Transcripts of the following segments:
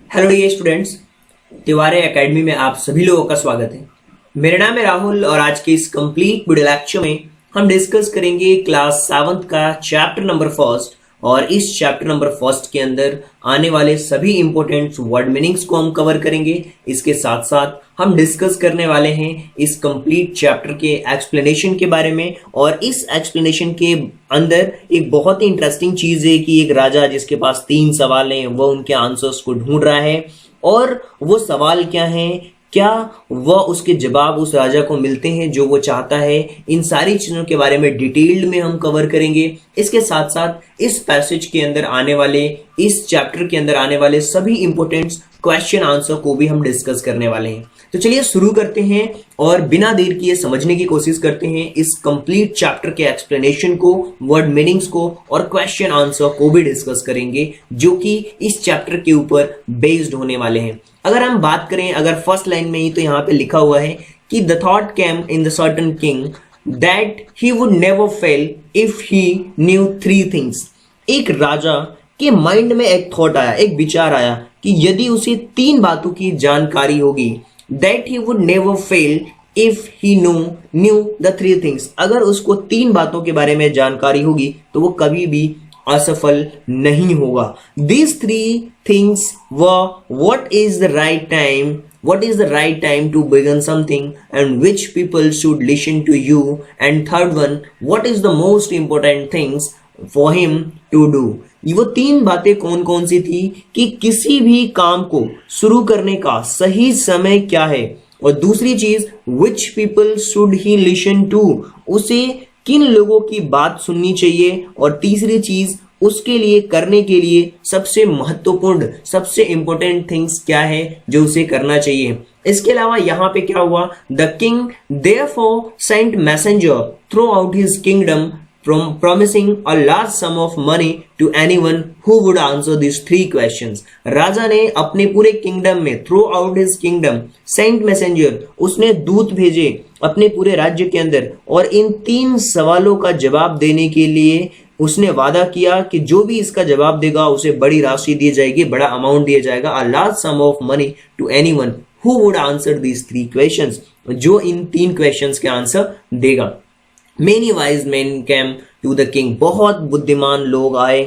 Hello dear students, Tiwari academy में आप सभी लोगों का स्वागत है। मेरा नाम है राहुल और आज के इस कंप्लीट वीडियो लेक्चर में हम डिस्कस करेंगे क्लास 7th का चैप्टर नंबर फर्स्ट। और इस चैप्टर नंबर फर्स्ट के अंदर आने वाले सभी इंपॉर्टेंट वर्ड मीनिंग्स को हम कवर करेंगे। इसके साथ साथ हम डिस्कस करने वाले हैं इस कंप्लीट चैप्टर के एक्सप्लेनेशन के बारे में। और इस एक्सप्लेनेशन के अंदर एक बहुत ही इंटरेस्टिंग चीज है कि एक राजा जिसके पास 3 सवाल हैं वह उनके आंसर्स को ढूंढ रहा है, और वो सवाल क्या है, क्या वह उसके जवाब उस राजा को मिलते हैं जो वो चाहता है। इन सारी चीजों के बारे में डिटेल्ड में हम कवर करेंगे। इसके साथ साथ इस पैसेज के अंदर आने वाले, इस चैप्टर के अंदर आने वाले सभी इंपॉर्टेंट क्वेश्चन आंसर को भी हम डिस्कस करने वाले हैं। तो चलिए शुरू करते हैं और बिना देर किए समझने की कोशिश करते हैं इस कंप्लीट चैप्टर के एक्सप्लेनेशन को, वर्ड मीनिंग्स को और क्वेश्चन आंसर को भी डिस्कस करेंगे जो कि इस चैप्टर के ऊपर बेस्ड होने वाले हैं। अगर हम बात करें, अगर फर्स्ट लाइन में ही, तो यहाँ पे लिखा हुआ है कि the thought came in the certain king that he would never fail if he new 3 things. एक राजा के माइंड में एक थॉट आया, एक विचार आया कि यदि उसे 3 बातों की जानकारी होगी, that he would never fail if he new the 3 things. अगर उसको 3 बातों के बारे में जानकारी होगी तो वो कभी भी असफल नहीं होगा। These 3 things were what is the right time to begin something and which people should listen to you, and third one, what is the most important things for him to do। वो 3 बातें कौन कौन सी थी कि किसी भी काम को शुरू करने का सही समय क्या है, और दूसरी चीज which people should he listen to, उसे किन लोगों की बात सुननी चाहिए, और तीसरी चीज उसके लिए करने के लिए सबसे महत्वपूर्ण, सबसे इंपॉर्टेंट थिंग्स क्या है जो उसे करना चाहिए। इसके अलावा यहाँ पे क्या हुआ, the king therefore sent messenger throughout his kingdom promising a large sum of money to anyone who would answer these 3 questions। राजा ने अपने पूरे किंगडम में, throughout his kingdom, sent messenger, उसने दूत भेजे अपने पूरे राज्य के अंदर, और इन 3 सवालों का जवाब देने के लिए उसने वादा किया कि जो भी इसका जवाब देगा उसे बड़ी राशि दी जाएगी, बड़ा अमाउंट दिया जाएगा, a large sum of money to anyone who would answer these 3 questions, जो इन 3 क्वेश्चंस के आंसर देगा। Many wise men came to the king। बहुत बुद्धिमान लोग आए,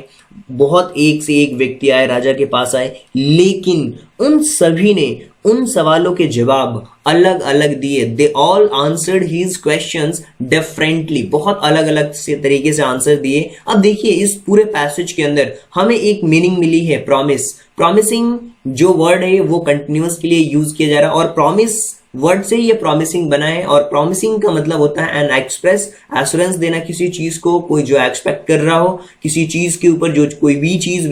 बहुत एक से एक व्यक्ति आए, राजा के पास आए, लेकिन उन सभी ने उन सवालों के जवाब अलग अलग दिए। They all answered his questions differently। बहुत अलग अलग से तरीके से आंसर दिए। अब देखिए इस पूरे पैसेज के अंदर हमें एक मीनिंग मिली है, प्रॉमिस। प्रॉमिसिंग जो वर्ड है वो कंटिन्यूअस के लिए यूज किया जा रहा है, और प्रॉमिस वर्ड से ये प्रॉमिसिंग बना है। और प्रॉमिसिंग का मतलब होता है एन एक्सप्रेस, एश्योरेंस देना किसी चीज को, कोई जो एक्सपेक्ट कर रहा हो, किसी चीज के ऊपर जो कोई भी चीज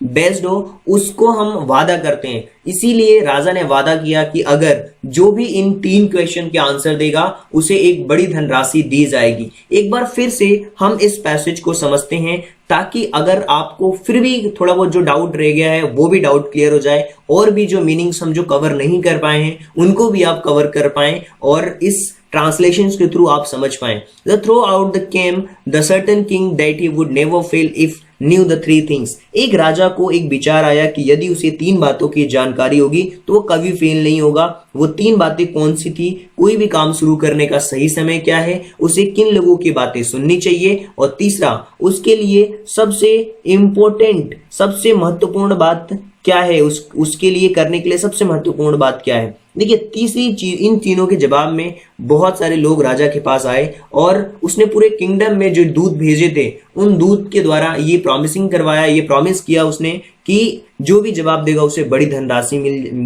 बेस्ड हो उसको हम वादा करते हैं। इसीलिए राजा ने वादा किया कि अगर जो भी इन 3 क्वेश्चन के आंसर देगा उसे एक बड़ी धनराशि दी जाएगी। एक बार फिर से हम इस पैसेज को समझते हैं ताकि अगर आपको फिर भी थोड़ा बहुत जो डाउट रह गया है वो भी डाउट क्लियर हो जाए, और भी जो मीनिंग्स हम जो कवर नहीं कर पाए हैं उनको भी आप कवर कर पाए और इस ट्रांसलेशन के थ्रू आप समझ पाए। The through out the came the certain king that he would never fail if new the 3 things. एक राजा को एक विचार आया कि यदि उसे 3 बातों की जानकारी होगी तो वो कभी फेल नहीं होगा। वो 3 बातें कौन सी थी, कोई भी काम शुरू करने का सही समय क्या है, उसे किन लोगों की बातें सुननी चाहिए, और तीसरा उसके लिए सबसे इंपॉर्टेंट, सबसे महत्वपूर्ण बात क्या है, उसके लिए करने के लिए सबसे महत्वपूर्ण बात क्या है। देखिए तीसरी चीज, इन तीनों के जवाब में बहुत सारे लोग राजा के पास आए और उसने पूरे किंगडम में जो दूत भेजे थे उन दूत के द्वारा ये प्रॉमिसिंग करवाया, ये प्रॉमिस किया उसने कि जो भी जवाब देगा उसे बड़ी धनराशि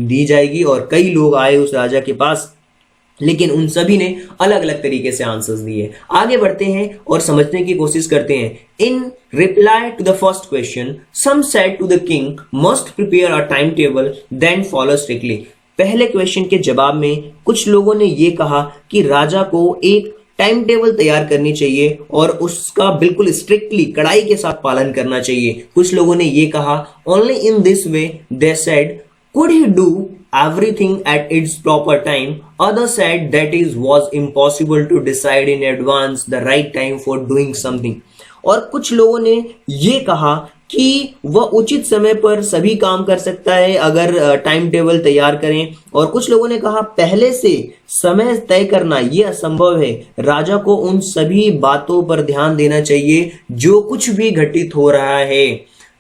दी जाएगी। और कई लोग आए उस राजा के पास, लेकिन उन सभी ने अलग अलग तरीके से आंसर्स दिए। आगे बढ़ते हैं और समझने की कोशिश करते हैं। In reply to the first question some said to the king must prepare a time table then follow strictly. पहले क्वेश्चन के जवाब में कुछ लोगों ने यह कहा कि राजा को एक टाइम टेबल तैयार करनी चाहिए और उसका बिल्कुल स्ट्रिक्टली, कड़ाई के साथ पालन करना चाहिए। कुछ लोगों ने यह कहा only in this way they said could he do everything at its proper time। Others said that it was impossible to decide in advance the right time for doing something। और कुछ लोगों ने ये कहा कि वह उचित समय पर सभी काम कर सकता है अगर टाइम टेबल तैयार करें। और कुछ लोगों ने कहा पहले से समय तय करना यह असंभव है, राजा को उन सभी बातों पर ध्यान देना चाहिए जो कुछ भी घटित हो रहा है।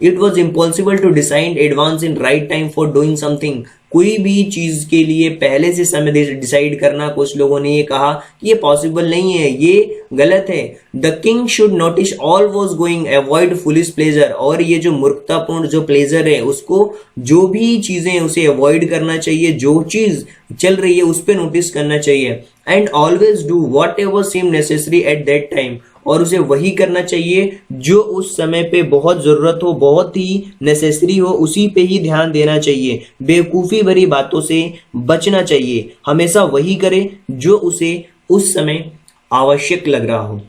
It was impossible to decide advance in right time for doing something. कोई भी चीज के लिए पहले से समय डिसाइड करना, कुछ लोगों ने ये कहा कि ये पॉसिबल नहीं है, ये गलत है। The king should notice all was going, avoid foolish pleasure. और ये जो मूर्खतापूर्ण जो प्लेजर है उसको, जो भी चीजें उसे अवॉइड करना चाहिए, जो चीज चल रही है उस पर नोटिस करना चाहिए। And always do whatever seem necessary at that time. और उसे वही करना चाहिए जो उस समय पे बहुत जरूरत हो, बहुत ही नेसेसरी हो, उसी पे ही ध्यान देना चाहिए। बेवकूफ़ी भरी बातों से बचना चाहिए, हमेशा वही करे जो उसे उस समय आवश्यक लग रहा हो।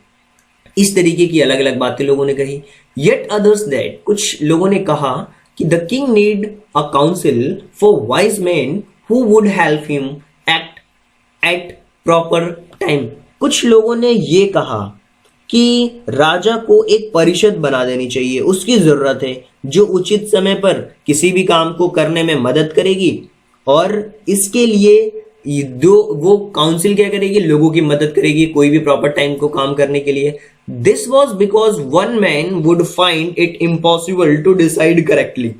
इस तरीके की अलग अलग बातें लोगों ने कही। येट अदर्स दैट, कुछ लोगों ने कहा कि the king need a council for wise man who would help him act at proper time. कुछ लोगों ने ये कहा कि राजा को एक परिषद बना देनी चाहिए, उसकी जरूरत है जो उचित समय पर किसी भी काम को करने में मदद करेगी। और इसके लिए जो वो काउंसिल क्या करेगी, लोगों की मदद करेगी कोई भी प्रॉपर टाइम को काम करने के लिए। This was because one man would find it impossible to decide correctly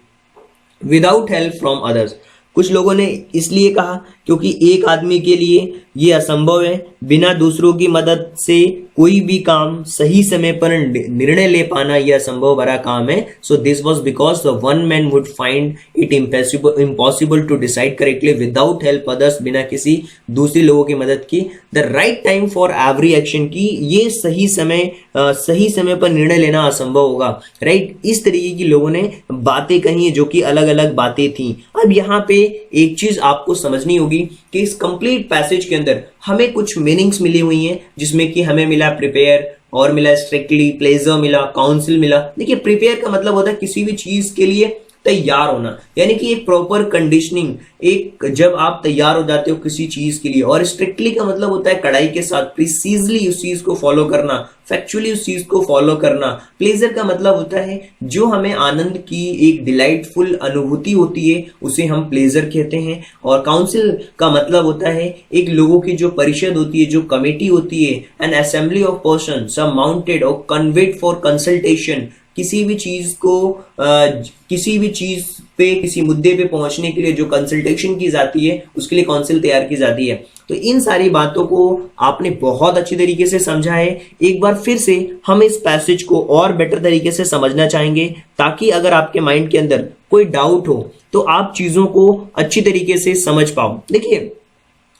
without help from others. कुछ लोगों ने इसलिए कहा क्योंकि एक आदमी के लिए ये असंभव है, बिना दूसरों की मदद से कोई भी काम सही समय पर निर्णय ले पाना यह असंभव भरा काम है। So this was because the one man would find it impossible to decide correctly without help others, बिना किसी दूसरे लोगों की मदद की। The right time for every action, की ये सही समय पर निर्णय लेना असंभव होगा। राइट, इस तरीके की लोगों ने बातें कही है जो कि अलग अलग बातें थी। अब यहाँ पे एक चीज आपको समझनी होगी कि इस कंप्लीट पैसेज के अंदर हमें कुछ मीनिंग्स मिली हुई हैं, जिसमें कि हमें मिला प्रिपेयर, और मिला स्ट्रिक्टली, प्लेजर मिला, काउंसिल मिला। देखिए प्रिपेयर का मतलब होता है किसी भी चीज के लिए तैयार होना, यानी कि एक प्रॉपर कंडीशनिंग, एक जब आप तैयार हो जाते हो किसी चीज के लिए। और स्ट्रिक्टली का मतलब होता है कड़ाई के साथ, प्रिसीजली उस चीज को फॉलो करना, फैक्चुअली उस चीज को फॉलो करना। प्लेजर का मतलब होता है जो हमें आनंद की एक डिलाइटफुल अनुभूति होती है, उसे हम प्लेजर कहते हैं। और काउंसिल का मतलब होता है एक लोगों की जो परिषद होती है, जो कमेटी होती है, एन असेंबली ऑफ पर्सन सब माउंटेड और कन्वेड फॉर कंसल्टेशन। किसी भी चीज को किसी भी चीज पे, किसी मुद्दे पे पहुंचने के लिए जो कंसल्टेशन की जाती है, उसके लिए काउंसिल तैयार की जाती है। तो इन सारी बातों को आपने बहुत अच्छी तरीके से समझा है। एक बार फिर से हम इस पैसेज को और बेटर तरीके से समझना चाहेंगे, ताकि अगर आपके माइंड के अंदर कोई डाउट हो तो आप चीजों को अच्छी तरीके से समझ पाओ। देखिए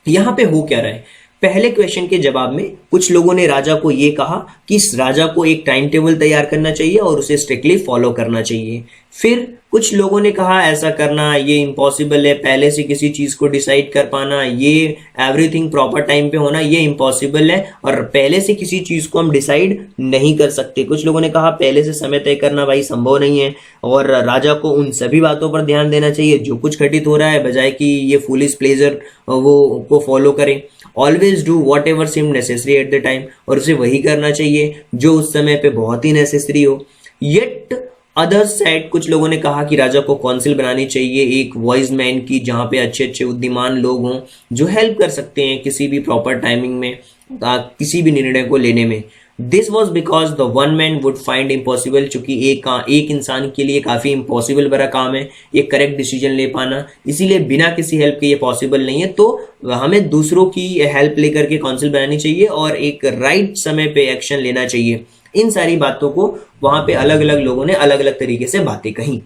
यहां पे हो क्या रहा है। पहले क्वेश्चन के जवाब में कुछ लोगों ने राजा को यह कहा कि इस राजा को एक टाइम टेबल तैयार करना चाहिए और उसे स्ट्रिक्टली फॉलो करना चाहिए। फिर कुछ लोगों ने कहा ऐसा करना ये इम्पॉसिबल है, पहले से किसी चीज को डिसाइड कर पाना, ये एवरीथिंग प्रॉपर टाइम पे होना ये इम्पॉसिबल है, और पहले से किसी चीज को हम डिसाइड नहीं कर सकते। कुछ लोगों ने कहा पहले से समय तय करना भाई संभव नहीं है, और राजा को उन सभी बातों पर ध्यान देना चाहिए जो कुछ घटित हो रहा है, बजाय कि ये फुलिश प्लेजर वो को फॉलो करें। Always do whatever seem necessary at the time, और उसे वही करना चाहिए जो उस समय पे बहुत ही नेसेसरी हो। येट अदर्स सेड, कुछ लोगों ने कहा कि राजा को काउंसिल बनानी चाहिए एक वॉइस मैन की, जहां पे अच्छे अच्छे बुद्धिमान लोग हों जो हेल्प कर सकते हैं किसी भी प्रॉपर टाइमिंग में, किसी भी निर्णय को लेने में। This was because the one man would find impossible, चूंकि एक इंसान के लिए काफी इम्पॉसिबल बड़ा काम है ये करेक्ट डिसीजन ले पाना, इसीलिए बिना किसी हेल्प के ये पॉसिबल नहीं है। तो हमें दूसरों की हेल्प लेकर के काउंसिल बनानी चाहिए और एक राइट समय पे एक्शन लेना चाहिए। इन सारी बातों को वहां पे अलग अलग लोगों ने अलग अलग तरीके से बातें कही।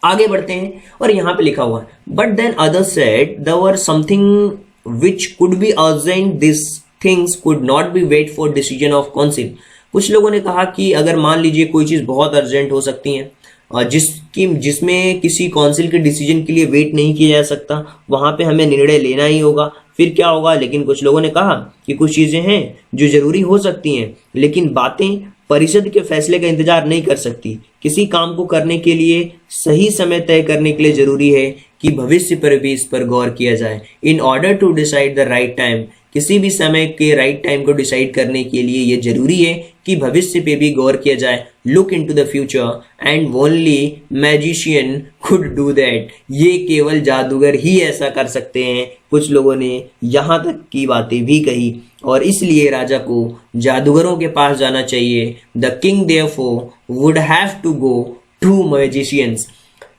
आगे बढ़ते हैं और यहां पे लिखा हुआ but then others said there were something which could be urgent, this things could not be wait for decision of council. कुछ लोगों ने कहा कि अगर मान लीजिए कोई चीज बहुत अर्जेंट हो सकती है जिसमें किसी काउंसिल के डिसीजन के लिए वेट नहीं किया जा सकता, वहां पे हमें निर्णय लेना ही होगा, फिर क्या होगा। लेकिन कुछ लोगों ने कहा कि कुछ चीजें हैं जो जरूरी हो सकती हैं, लेकिन बातें परिषद के फैसले का इंतजार नहीं कर सकती। किसी काम को करने के लिए सही समय तय करने के लिए जरूरी है कि भविष्य पर भी इस पर गौर किया जाए। In order to decide the right time, किसी भी समय के राइट टाइम को डिसाइड करने के लिए ये जरूरी है कि भविष्य पे भी गौर किया जाए, look into the future and only magician could do that, ये केवल जादूगर ही ऐसा कर सकते हैं। कुछ लोगों ने यहाँ तक की बातें भी कही और इसलिए राजा को जादूगरों के पास जाना चाहिए। The king therefore would have to go to magicians.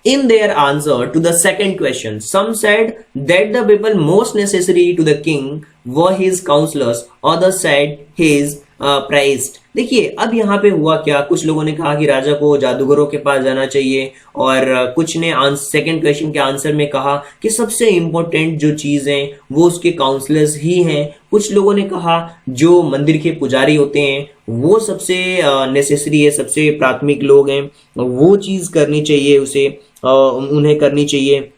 In their answer to the second question, some said that the people most necessary to the king were his counselors, others said his priest। देखिए अब यहाँ पे हुआ क्या, कुछ लोगों ने कहा कि राजा को जादूगरों के पास जाना चाहिए और कुछ ने सेकंड क्वेश्चन के आंसर में कहा कि सबसे इंपॉर्टेंट जो चीज है वो उसके काउंसलर्स ही हैं। कुछ लोगों ने कहा जो मंदिर के पुजारी होते हैं वो सबसे नेसेसरी है, सबसे प्राथमिक लोग हैं, वो चीज करनी चाहिए उसे, उन्हें करनी चाहिए।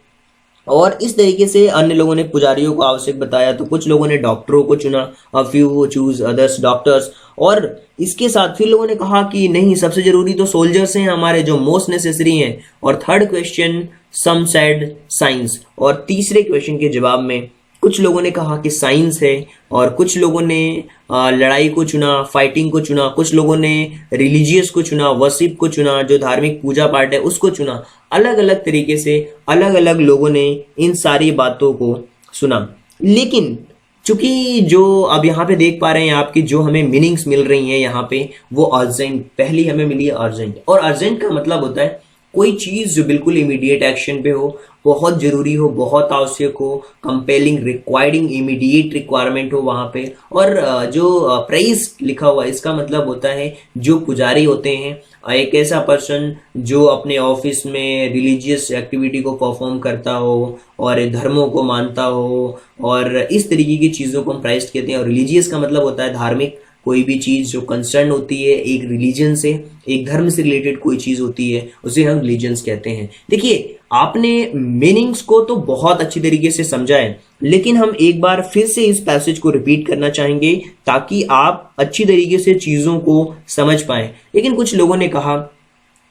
और इस तरीके से अन्य लोगों ने पुजारियों को आवश्यक बताया। तो कुछ लोगों ने डॉक्टरों को चुना, a few choose others doctors. और इसके साथ फिर लोगों ने कहा कि नहीं, सबसे जरूरी तो सोल्जर्स हैं हमारे, जो मोस्ट नेसेसरी हैं। और third question some said science, और तीसरे क्वेश्चन के जवाब में कुछ लोगों ने कहा कि साइंस है और कुछ लोगों ने लड़ाई को चुना, फाइटिंग को चुना, कुछ लोगों ने रिलीजियस को चुना, वर्शिप को चुना, जो धार्मिक पूजा पाठ है उसको चुना। अलग अलग तरीके से अलग अलग लोगों ने इन सारी बातों को सुना। लेकिन चूंकि जो अब यहाँ पे देख पा रहे हैं आपकी जो हमें मीनिंग्स मिल रही हैं यहाँ पे, वो अर्जेंट, पहली हमें मिली है अर्जेंट। और अर्जेंट का मतलब होता है कोई चीज जो बिल्कुल इमीडिएट एक्शन पे हो, बहुत जरूरी हो, बहुत आवश्यक हो, कंपेलिंग, रिक्वायरिंग, इमीडिएट रिक्वायरमेंट हो वहां पे। और जो प्राइस लिखा हुआ है इसका मतलब होता है जो पुजारी होते हैं, एक ऐसा पर्सन जो अपने ऑफिस में रिलीजियस एक्टिविटी को परफॉर्म करता हो और धर्मों को मानता हो, और इस तरीके की चीजों को हम प्राइस्ट कहते हैं। और रिलीजियस का मतलब होता है धार्मिक, कोई भी चीज जो कंसर्न होती है एक रिलीजन से, एक धर्म से रिलेटेड कोई चीज होती है, उसे हम रिलीजन्स कहते हैं। देखिए आपने मीनिंग्स को तो बहुत अच्छी तरीके से समझा है, लेकिन हम एक बार फिर से इस पैसेज को रिपीट करना चाहेंगे ताकि आप अच्छी तरीके से चीजों को समझ पाएं। लेकिन कुछ लोगों ने कहा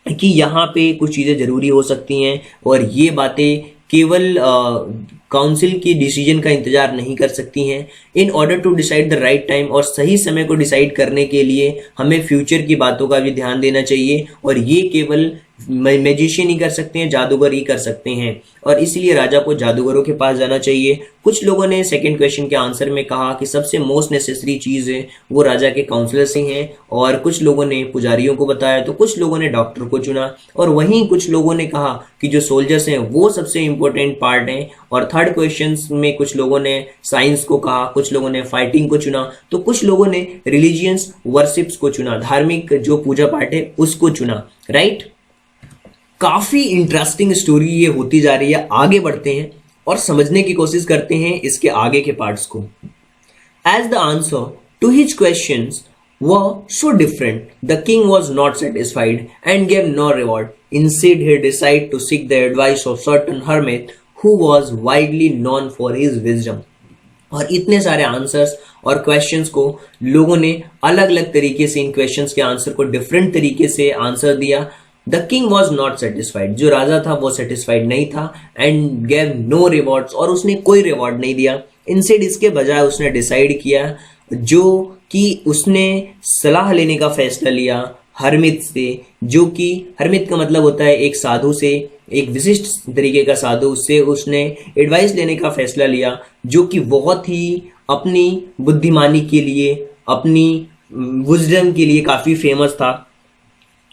कि यहाँ पे कुछ चीजें जरूरी हो सकती हैं और ये बातें केवल काउंसिल की डिसीजन का इंतजार नहीं कर सकती हैं। In order to decide the right time, और सही समय को डिसाइड करने के लिए हमें फ्यूचर की बातों का भी ध्यान देना चाहिए, और ये केवल मैजिशियन ही कर सकते हैं, जादूगर ही कर सकते हैं। और इसलिए राजा को जादूगरों के पास जाना चाहिए। कुछ लोगों ने सेकंड क्वेश्चन के आंसर में कहा कि सबसे मोस्ट नेसेसरी चीज है वो राजा के काउंसलर्स ही हैं, और कुछ लोगों ने पुजारियों को बताया, तो कुछ लोगों ने डॉक्टर को चुना, और वहीं कुछ लोगों ने कहा कि जो सोल्जर्स हैं वो सबसे इंपॉर्टेंट पार्ट हैं। और थर्ड क्वेश्चन में कुछ लोगों ने साइंस को कहा, कुछ लोगों ने फाइटिंग को चुना, तो कुछ लोगों ने रिलीजियंस वर्शिप्स को चुना, धार्मिक जो पूजा पाठ है उसको चुना। राइट, काफी इंटरेस्टिंग स्टोरी ये होती जा रही है। आगे बढ़ते हैं और समझने की कोशिश करते हैं इसके आगे के पार्ट्स को। As the answer to his questions were so different, the king was not satisfied and gave no reward. Instead, he decided to seek the advice of certain hermit who was widely known for his wisdom. और इतने सारे answers और questions को लोगों ने अलग अलग तरीके से इन क्वेश्चंस के आंसर को डिफरेंट तरीके से आंसर दिया। The king was not satisfied, जो राजा था वो सेटिस्फाइड नहीं था, एंड गेव नो रिवॉर्ड्स, और उसने कोई रिवॉर्ड नहीं दिया। इंस्टेड इसके बजाय उसने डिसाइड किया, जो कि उसने सलाह लेने का फैसला लिया हरमित से, जो कि हरमित का मतलब होता है एक साधु से, एक विशिष्ट तरीके का साधु, उससे उसने एडवाइस लेने का फैसला लिया, जो कि बहुत ही अपनी बुद्धिमानी के लिए, अपनी विजडम के लिए काफी फेमस था।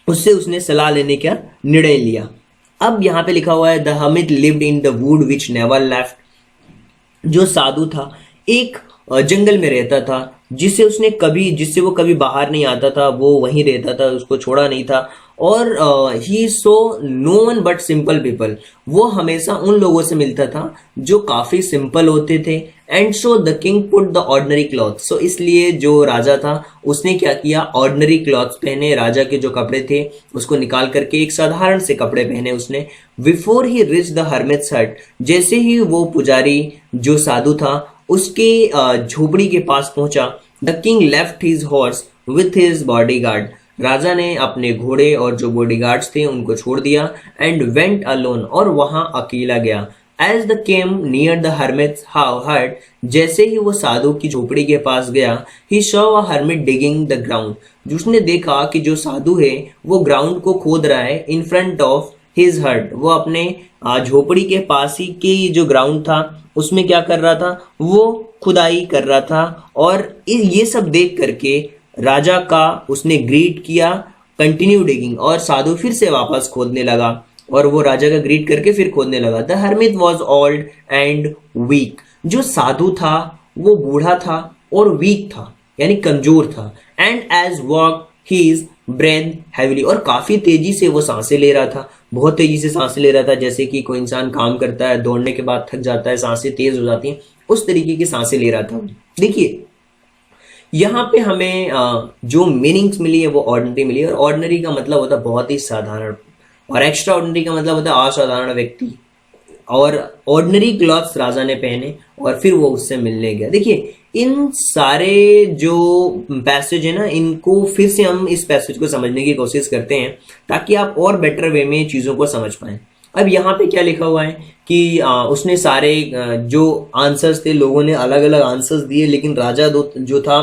उससे उसने सलाह लेने का निर्णय लिया। अब यहाँ पे लिखा हुआ है the hermit lived in the wood which never left. जो साधु था एक जंगल में रहता था, जिससे वो कभी बाहर नहीं आता था, वो वहीं रहता था, उसको छोड़ा नहीं था। और he saw no one but simple people, वो हमेशा उन लोगों से मिलता था जो काफी सिंपल होते थे। And so the king put the ordinary cloth, सो इसलिए जो राजा था उसने क्या किया, ऑर्डिनरी क्लॉथ्स पहने, राजा के जो कपड़े थे उसको निकाल करके एक साधारण से कपड़े पहने उसने। Before he rich the hermit's hut, जैसे ही वो पुजारी जो साधु था उसके झोपड़ी के पास पहुंचा, the king left his horse with his bodyguard, राजा ने अपने घोड़े और जो बॉडीगार्ड्स थे उनको छोड़ दिया। एंड वेंट अलोन, और वहां अकेला गया। As the came near the hermit's hut, जैसे ही वो साधु की झोपड़ी के पास गया, he saw a hermit digging the ground, उसने देखा कि जो साधु है वो ग्राउंड को खोद रहा है इन फ्रंट ऑफ हिज हट, वो अपने झोपड़ी के पास ही की जो ग्राउंड था उसमें क्या कर रहा था, वो खुदाई कर रहा था। और ये सब देख करके राजा का उसने ग्रीट किया, कंटिन्यू डिगिंग, और साधु फिर से वापस खोदने लगा और वो राजा का ग्रीट करके फिर खोदने लगा। The hermit was old and weak, जो साधु था वो बूढ़ा था और वीक था यानी कमजोर था। And as walk his breath heavily, और काफी तेजी से वो सांसें ले रहा था, बहुत तेजी से सांसें ले रहा था, जैसे कि कोई इंसान काम करता है, दौड़ने के बाद थक जाता है, सांसें तेज हो जाती हैं, उस तरीके की सांसें ले रहा था। देखिए यहाँ पे हमें जो मीनिंग्स मिली है वो ऑर्डिनरी मिली है, और ऑर्डिनरी का मतलब होता है बहुत ही साधारण, और एक्स्ट्रा ऑर्डिनरी का मतलब होता है असाधारण व्यक्ति। और ऑर्डिनरी क्लॉथ्स राजा ने पहने और फिर वो उससे मिलने गया। देखिए इन सारे जो पैसेज है ना, इनको फिर से हम इस पैसेज को समझने की कोशिश करते हैं ताकि आप और बेटर वे में चीज़ों को समझ पाएं। अब यहाँ पे क्या लिखा हुआ है कि उसने सारे जो आंसर्स थे, लोगों ने अलग अलग आंसर्स दिए, लेकिन राजा जो था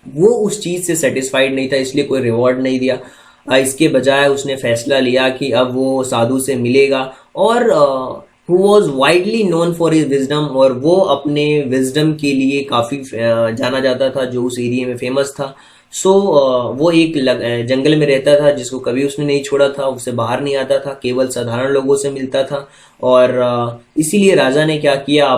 वो उस चीज़ से सेटिस्फाइड नहीं था, इसलिए कोई रिवॉर्ड नहीं दिया। इसके बजाय उसने फैसला लिया कि अब वो साधु से मिलेगा, और who was widely known for his wisdom, और वो अपने विजडम के लिए काफ़ी जाना जाता था, जो उस एरिया में फेमस था। सो वो एक जंगल में रहता था जिसको कभी उसने नहीं छोड़ा था, उससे बाहर नहीं आता था, केवल साधारण लोगों से मिलता था। और इसीलिए राजा ने क्या किया,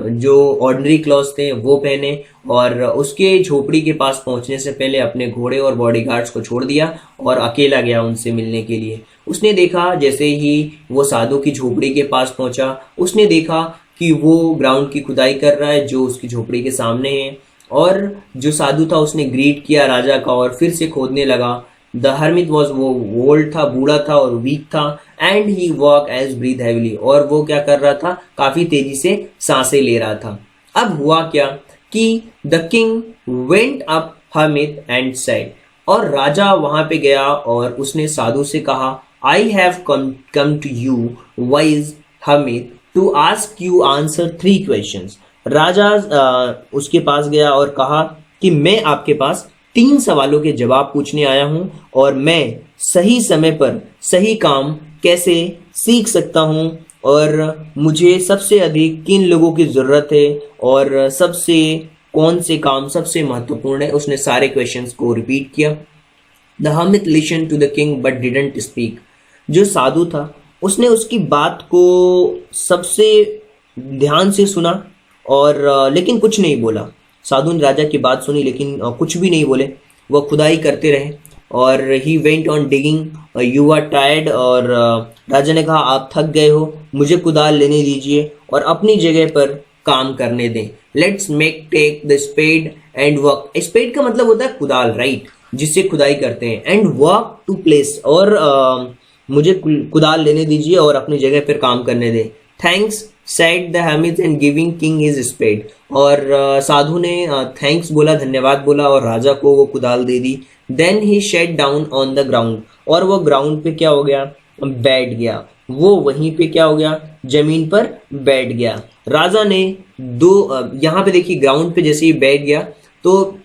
जो ऑर्डिनरी क्लॉथ्स थे वो पहने, और उसके झोपड़ी के पास पहुंचने से पहले अपने घोड़े और बॉडीगार्ड्स को छोड़ दिया और अकेला गया उनसे मिलने के लिए। उसने देखा जैसे ही वो साधु की झोपड़ी के पास पहुंचा, उसने देखा कि वो ग्राउंड की खुदाई कर रहा है जो उसकी झोपड़ी के सामने है, और जो साधु था उसने ग्रीट किया राजा का और फिर से खोदने लगा। द हर्मिट वॉज, वो ओल्ड था, बूढ़ा था और वीक था, and he walk as breathe heavily, और वो क्या कर रहा था, काफी तेजी से सांसें ले रहा था। अब हुआ क्या कि the king went up hermit and said, और राजा वहां पे गया और उसने साधु से कहा, I have come to you wise hermit to ask you answer 3 questions. राजा उसके पास गया और कहा कि मैं आपके पास 3 सवालों के जवाब पूछने आया हूं, और मैं सही समय पर सही काम कैसे सीख सकता हूं, और मुझे सबसे अधिक किन लोगों की जरूरत है, और सबसे कौन से काम सबसे महत्वपूर्ण है। उसने सारे क्वेश्चंस को रिपीट किया। The hermit listen to the king but didn't speak, जो साधु था उसने उसकी बात को सबसे ध्यान से सुना, और लेकिन कुछ नहीं बोला। साधु ने राजा की बात सुनी लेकिन कुछ भी नहीं बोले, वह खुदाई करते रहे। और he went on digging, you are tired, और राजा ने कहा आप थक गए हो, मुझे कुदाल लेने दीजिए और अपनी जगह पर काम करने दें। Let's make take the spade and work, spade का मतलब होता है कुदाल, राइट, जिससे खुदाई करते हैं, एंड वर्क टू प्लेस, और मुझे कुदाल लेने दीजिए और अपनी जगह पर काम करने दें। Thanks said the hermit and giving king his spade, और साधु ने थैंक्स बोला, धन्यवाद बोला, और राजा को वो कुदाल दे दी। Then he sat down on the ground, और वो ग्राउंड पे क्या हो गया, बैठ गया। वो वहीं पे क्या हो गया, जमीन पर बैठ गया। राजा ने यहाँ पे देखिए ग्राउंड पे जैसे ही बैठ गया, तो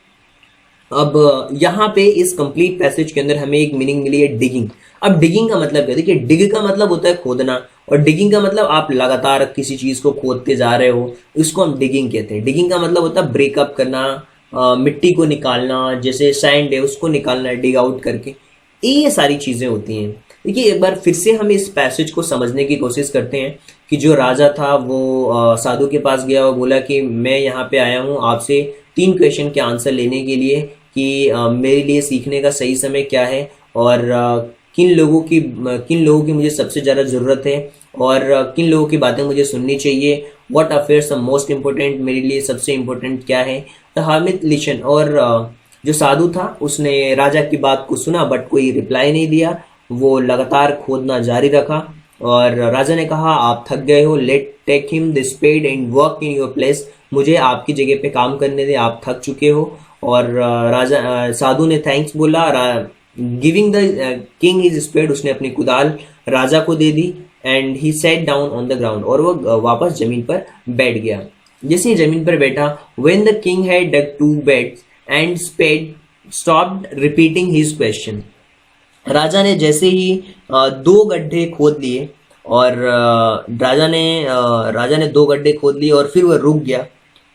अब यहाँ पे इस कंप्लीट पैसेज के अंदर हमें एक मीनिंग मिली है, डिगिंग। अब डिगिंग का मतलब क्या, देखिए डिग का मतलब होता है खोदना, और डिगिंग का मतलब आप लगातार किसी चीज को खोदते जा रहे हो, इसको हम डिगिंग कहते हैं। डिगिंग का मतलब होता है ब्रेकअप करना, मिट्टी को निकालना, जैसे सैंड है उसको निकालना है डिग आउट करके, ये सारी चीजें होती हैं। देखिए एक बार फिर से हम इस पैसेज को समझने की कोशिश करते हैं कि जो राजा था वो साधु के पास गया और बोला कि मैं यहाँ पे आया हूँ आपसे 3 क्वेश्चन के आंसर लेने के लिए कि मेरे लिए सीखने का सही समय क्या है, और किन लोगों की मुझे सबसे ज़्यादा ज़रूरत है, और किन लोगों की बातें मुझे सुननी चाहिए, what affairs are most important, मेरे लिए सबसे इम्पोर्टेंट क्या है। द हर्मिट लिसन, और जो साधु था उसने राजा की बात को सुना बट कोई रिप्लाई नहीं दिया, वो लगातार खोदना जारी रखा। और राजा ने कहा आप थक गए हो, let take him the spade and work in your place, मुझे आपकी जगह पे काम करने दे, आप थक चुके हो। और साधु ने थैंक्स बोला, giving the king his spade, उसने अपनी कुदाल राजा को दे दी, and he sat down on the ground, और वो वापस जमीन पर बैठ गया। जैसे ही जमीन पर बैठा, when the king had dug 2 beds and spade stopped repeating his question. राजा ने जैसे ही 2 गड्ढे खोद लिए, और राजा ने 2 गड्ढे खोद लिए और फिर वह रुक गया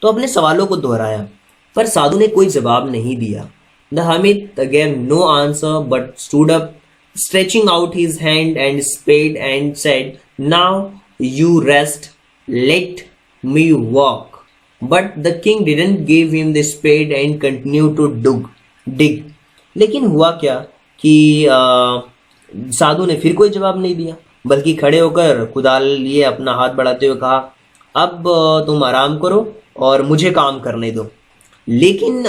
तो अपने सवालों को दोहराया, पर साधु ने कोई जवाब नहीं दिया। The Hamid gave no answer but stood up, stretching out his hand and spade and said, "Now you rest, let me walk." But the king didn't give him the spade and continued to dig. लेकिन हुआ क्या कि साधु ने फिर कोई जवाब नहीं दिया, बल्कि खड़े होकर कुदाल लिए अपना हाथ बढ़ाते हुए कहा, अब तुम आराम करो और मुझे काम करने दो। लेकिन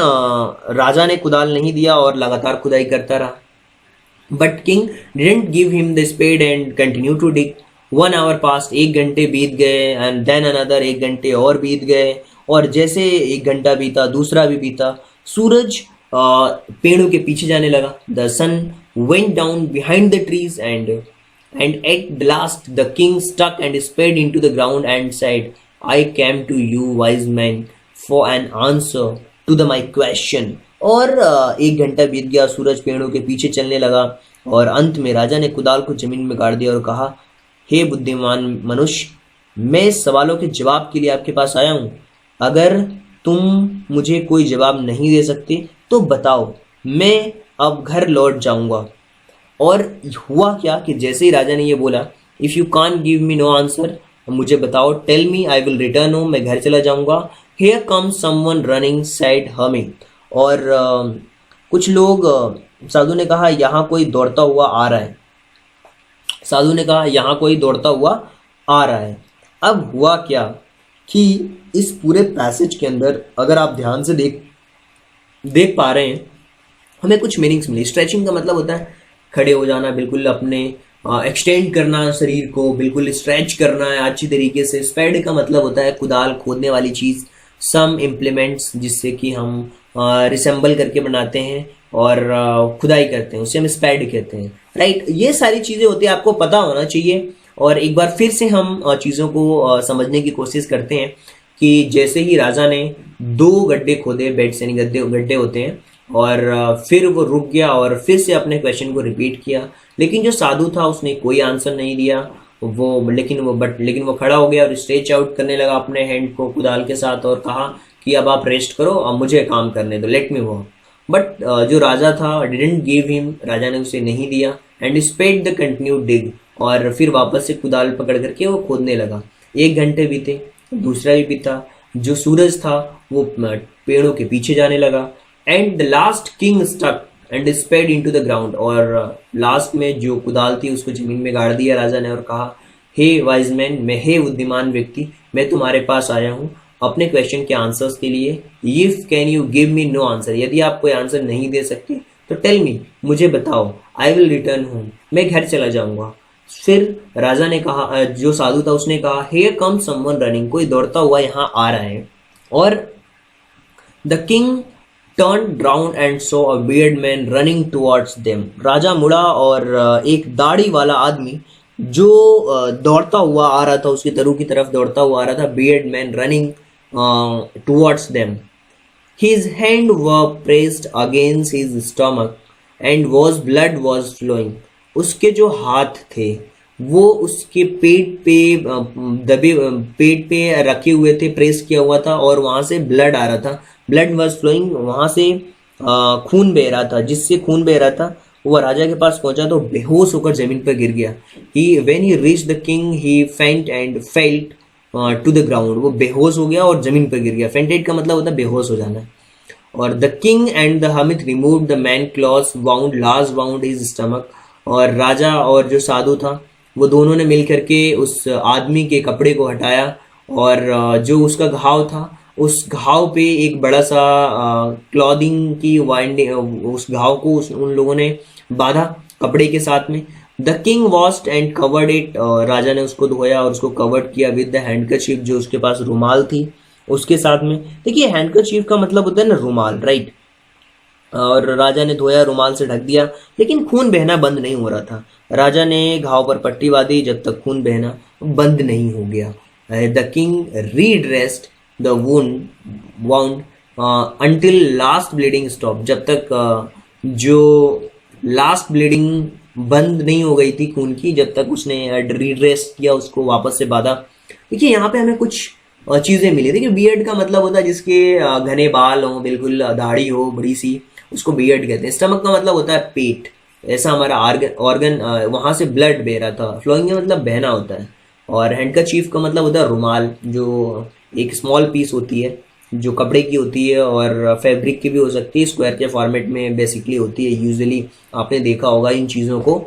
राजा ने कुदाल नहीं दिया और लगातार खुदाई करता रहा। But king didn't give him the spade and continue to dig. 1 hour past, 1 घंटे बीत गए, एंड देन अनदर, 1 घंटे और बीत गए, और जैसे 1 घंटा बीता दूसरा भी बीता। सूरज पेड़ों के पीछे जाने लगा। The sun went down behind the trees and at the last the king stuck and spade into the ground and said, "I came to you, wise man, for an answer to my question." और 1 घंटा बीत गया, सूरज पेड़ों के पीछे चलने लगा, और अंत में राजा ने कुदाल को जमीन में गाड़ दिया और कहा, हे बुद्धिमान मनुष्य, मैं इस सवालों के जवाब के लिए आपके पास आया हूँ। अगर तुम मुझे कोई जवाब नहीं दे सकते तो बताओ, मैं अब घर लौट जाऊंगा। और हुआ क्या कि जैसे ही राजा ने ये बोला, if you can give me no answer, मुझे बताओ, tell me, I will return home, मैं घर चला जाऊंगा। Here comes someone running side humming. और कुछ लोग, साधु ने कहा, यहाँ कोई दौड़ता हुआ आ रहा है। साधु ने कहा, यहाँ कोई दौड़ता हुआ आ रहा है। अब हुआ क्या कि इस पूरे पैसेज के अंदर अगर आप ध्यान से देख पा रहे हैं, हमें कुछ मीनिंग्स मिली। स्ट्रेचिंग का मतलब होता है खड़े हो जाना, बिल्कुल अपने एक्सटेंड करना, शरीर को बिल्कुल स्ट्रेच करना है अच्छी तरीके से। स्पेड का मतलब होता है कुदाल, खोदने वाली चीज़। सम इम्प्लीमेंट्स जिससे कि हम रिसेंबल करके बनाते हैं और खुदाई करते हैं, उसे हम स्पेड कहते हैं, राइट। ये सारी चीज़ें होती हैं, आपको पता होना चाहिए। और एक बार फिर से हम चीज़ों को समझने की कोशिश करते हैं कि जैसे ही राजा ने 2 गड्ढे खोदे, बेड्स यानी गड्ढे होते हैं, और फिर वो रुक गया और फिर से अपने क्वेश्चन को रिपीट किया। लेकिन जो साधु था उसने कोई आंसर नहीं दिया। लेकिन वो खड़ा हो गया और स्ट्रेच आउट करने लगा अपने हैंड को कुदाल के साथ, और कहा कि अब आप रेस्ट करो, अब मुझे काम करने दो, लेट मी वर्क। बट जो राजा था, डिडंट गिव हिम, राजा ने उसे नहीं दिया। एंड स्पेड द कंटिन्यू डिग, और फिर वापस से कुदाल पकड़ करके वो खोदने लगा। 1 घंटे बीते, दूसरा भी बीता। जो सूरज था वो पेड़ों के पीछे जाने लगा। And the last king stuck and spade into the ground, और लास्ट में जो कुदाल थी उसको जमीन में गाड़ दिया राजा ने और कहा, हे वाइज मैन, हे बुद्धिमान व्यक्ति, मैं तुम्हारे पास आया हूँ अपने क्वेश्चन के आंसर्स के लिए। If can you give me no answer, यदि आप कोई आंसर नहीं दे सकते तो टेल मी, मुझे बताओ, आई विल रिटर्न होम, मैं घर चला जाऊंगा। फिर राजा ने कहा, जो साधु था उसने कहा, हियर कम समवन रनिंग, कोई दौड़ता हुआ यहाँ आ रहा है। और the king turned round and saw a bearded man running towards them. राजा मुड़ा और एक दाढ़ी वाला आदमी जो दौड़ता हुआ आ रहा था, उसकी तरु की तरफ दौड़ता हुआ आ रहा था। bearded man running towards them. His hand were pressed against his stomach and blood was flowing. उसके जो हाथ थे वो उसके पेट पे रखे हुए थे, प्रेस किया हुआ था, और वहां से ब्लड आ रहा था। ब्लड वॉज फ्लोइंग, वहां से खून बह रहा था। जिससे खून बह रहा था वो राजा के पास पहुंचा तो बेहोश होकर जमीन पर गिर गया। When he reach the king he faint and fell to the ground, वो बेहोश हो गया और जमीन पर गिर गया। फेंटेड का मतलब होता है बेहोश हो जाना। और the king and the hermit remove the man cloth wound last wound his stomach, और राजा और जो साधु था वो दोनों ने मिल करके उस आदमी के कपड़े को हटाया, और जो उसका घाव था उस घाव पे एक बड़ा सा क्लॉथिंग की वाइंडिंग, उस घाव को उन लोगों ने बांधा कपड़े के साथ में। The king washed and covered it, राजा ने उसको धोया और उसको कवर्ड किया विद द हैंडकरचीफ, जो उसके पास रुमाल थी उसके साथ में। देखिए हैंडकरचीफ का मतलब होता है ना रुमाल, राइट। और राजा ने धोया, रुमाल से ढक दिया, लेकिन खून बहना बंद नहीं हो रहा था। राजा ने घाव पर पट्टी बांधी जब तक खून बहना बंद नहीं हो गया। The king redressed the wound until last bleeding stop, जब तक जो लास्ट ब्लीडिंग बंद नहीं हो गई थी खून की, जब तक उसने रीड्रेस किया, उसको वापस से बांधा। देखिए यहाँ पे हमें कुछ चीजें मिली। देखिए बियर्ड का मतलब होता है जिसके घने बाल हो, बिल्कुल दाढ़ी हो बड़ी सी, उसको बियर्ड कहते हैं। स्टमक का मतलब होता है पेट, ऐसा हमारा ऑर्गन वहां से ब्लड बह रहा था। फ्लोइंग का मतलब बहना होता है। और हैंडकरचीफ का मतलब होता है रुमाल, जो एक स्मॉल पीस होती है जो कपड़े की होती है और फैब्रिक की भी हो सकती है, स्क्वायर के फॉर्मेट में बेसिकली होती है यूजुअली। आपने देखा होगा इन चीज़ों को।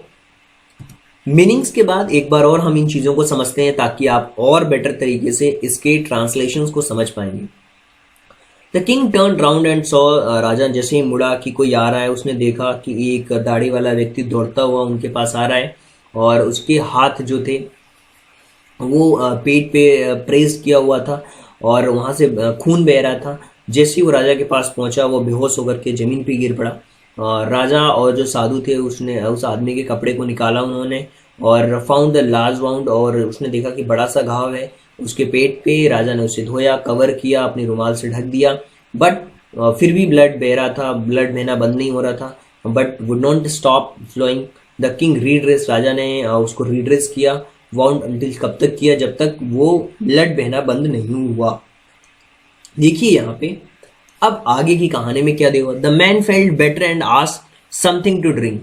मीनिंग्स के बाद एक बार और हम इन चीज़ों को समझते हैं ताकि आप और बेटर तरीके से इसके ट्रांसलेशंस को समझ पाएंगे। The king turn round and saw, राजा जैसे ही मुड़ा कि कोई आ रहा है, उसने देखा कि एक दाढ़ी वाला व्यक्ति दौड़ता हुआ उनके पास आ रहा है और उसके हाथ जो थे वो पेट पे प्रेस किया हुआ था और वहां से खून बह रहा था। जैसे ही वो राजा के पास पहुंचा, वो बेहोश होकर के जमीन पे गिर पड़ा। राजा और जो साधु थे उसने उस आदमी के कपड़े को निकाला उन्होंने और फाउंड द लार्ज वाउंड, और उसने देखा कि बड़ा सा घाव है उसके पेट पे। राजा ने उसे धोया, कवर किया, अपनी रुमाल से ढक दिया, बट फिर भी ब्लड बह रहा था, ब्लड बहना बंद नहीं हो रहा था, but would not stop flowing. The king redress, राजा ने उसको रीड्रेस किया। वाउंड अंटिल, कब तक किया, जब तक वो ब्लड बहना बंद नहीं हुआ। देखिए यहाँ पे अब आगे की कहानी में क्या देखो। The man felt better and asked something to drink,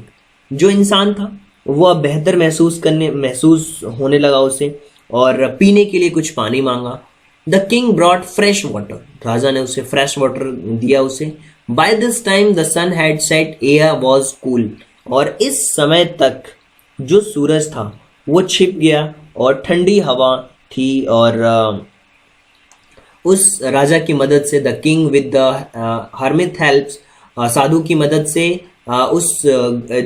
जो इंसान था वो अब बेहतर महसूस होने लगा उसे, और पीने के लिए कुछ पानी मांगा। The king brought fresh water, राजा ने उसे फ्रेश वाटर दिया उसे। By this time the sun had set, air was cool, और इस समय तक जो सूरज था वो छिप गया और ठंडी हवा थी। और उस राजा की मदद से, the king with the hermit helps, साधु की मदद से उस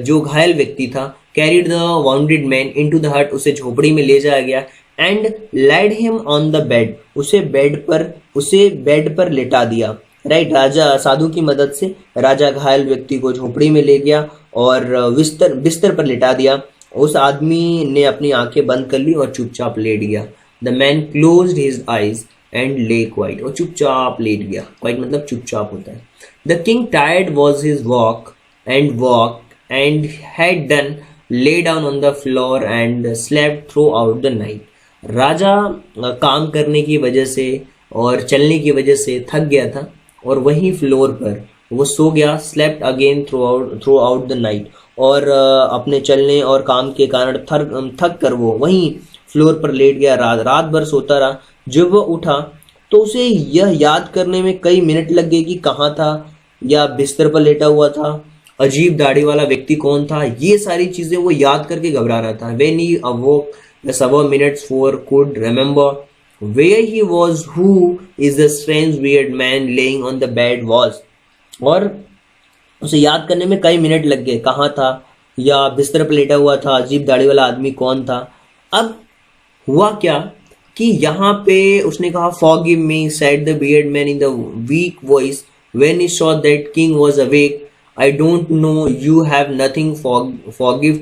जो घायल व्यक्ति था, carried the wounded man into the hut, उसे झोपड़ी में ले जाया गया। And laid him on the bed, उसे बेड पर लेटा दिया। राइट, राजा साधु की मदद से राजा घायल व्यक्ति को झोपड़ी में ले गया और बिस्तर पर लेटा दिया। उस आदमी ने अपनी आंखें बंद कर ली और चुपचाप लेट गया। The man closed his eyes and lay quiet, और चुपचाप लेट गया। क्वाइट मतलब चुपचाप होता है। The king tired was his walk and had done, lay down on the floor and slept throughout the night. राजा काम करने की वजह से और चलने की वजह से थक गया था और वहीं फ्लोर पर वो सो गया। Slept again through out the night, और अपने चलने और काम के कारण थक कर वो वहीं फ्लोर पर लेट गया। रात भर सोता रहा। जब वो उठा तो उसे यह याद करने में कई मिनट लग गए कि कहाँ था या बिस्तर पर लेटा हुआ था, अजीब दाढ़ी वाला व्यक्ति कौन था, ये सारी चीजें वो याद करके घबरा रहा था। When he awoke, the several minutes for could remember where he was, who is the strange weird man laying on the bed was, और उसे याद करने में कई मिनट लग गए, कहाँ था या बिस्तर पर लेटा हुआ था, अजीब दाढ़ी वाला आदमी कौन था। अब हुआ क्या कि यहाँ पे उसने कहा, forgive me, said the bearded man in the weak voice when he saw that king was awake. I don't know, you have nothing forgive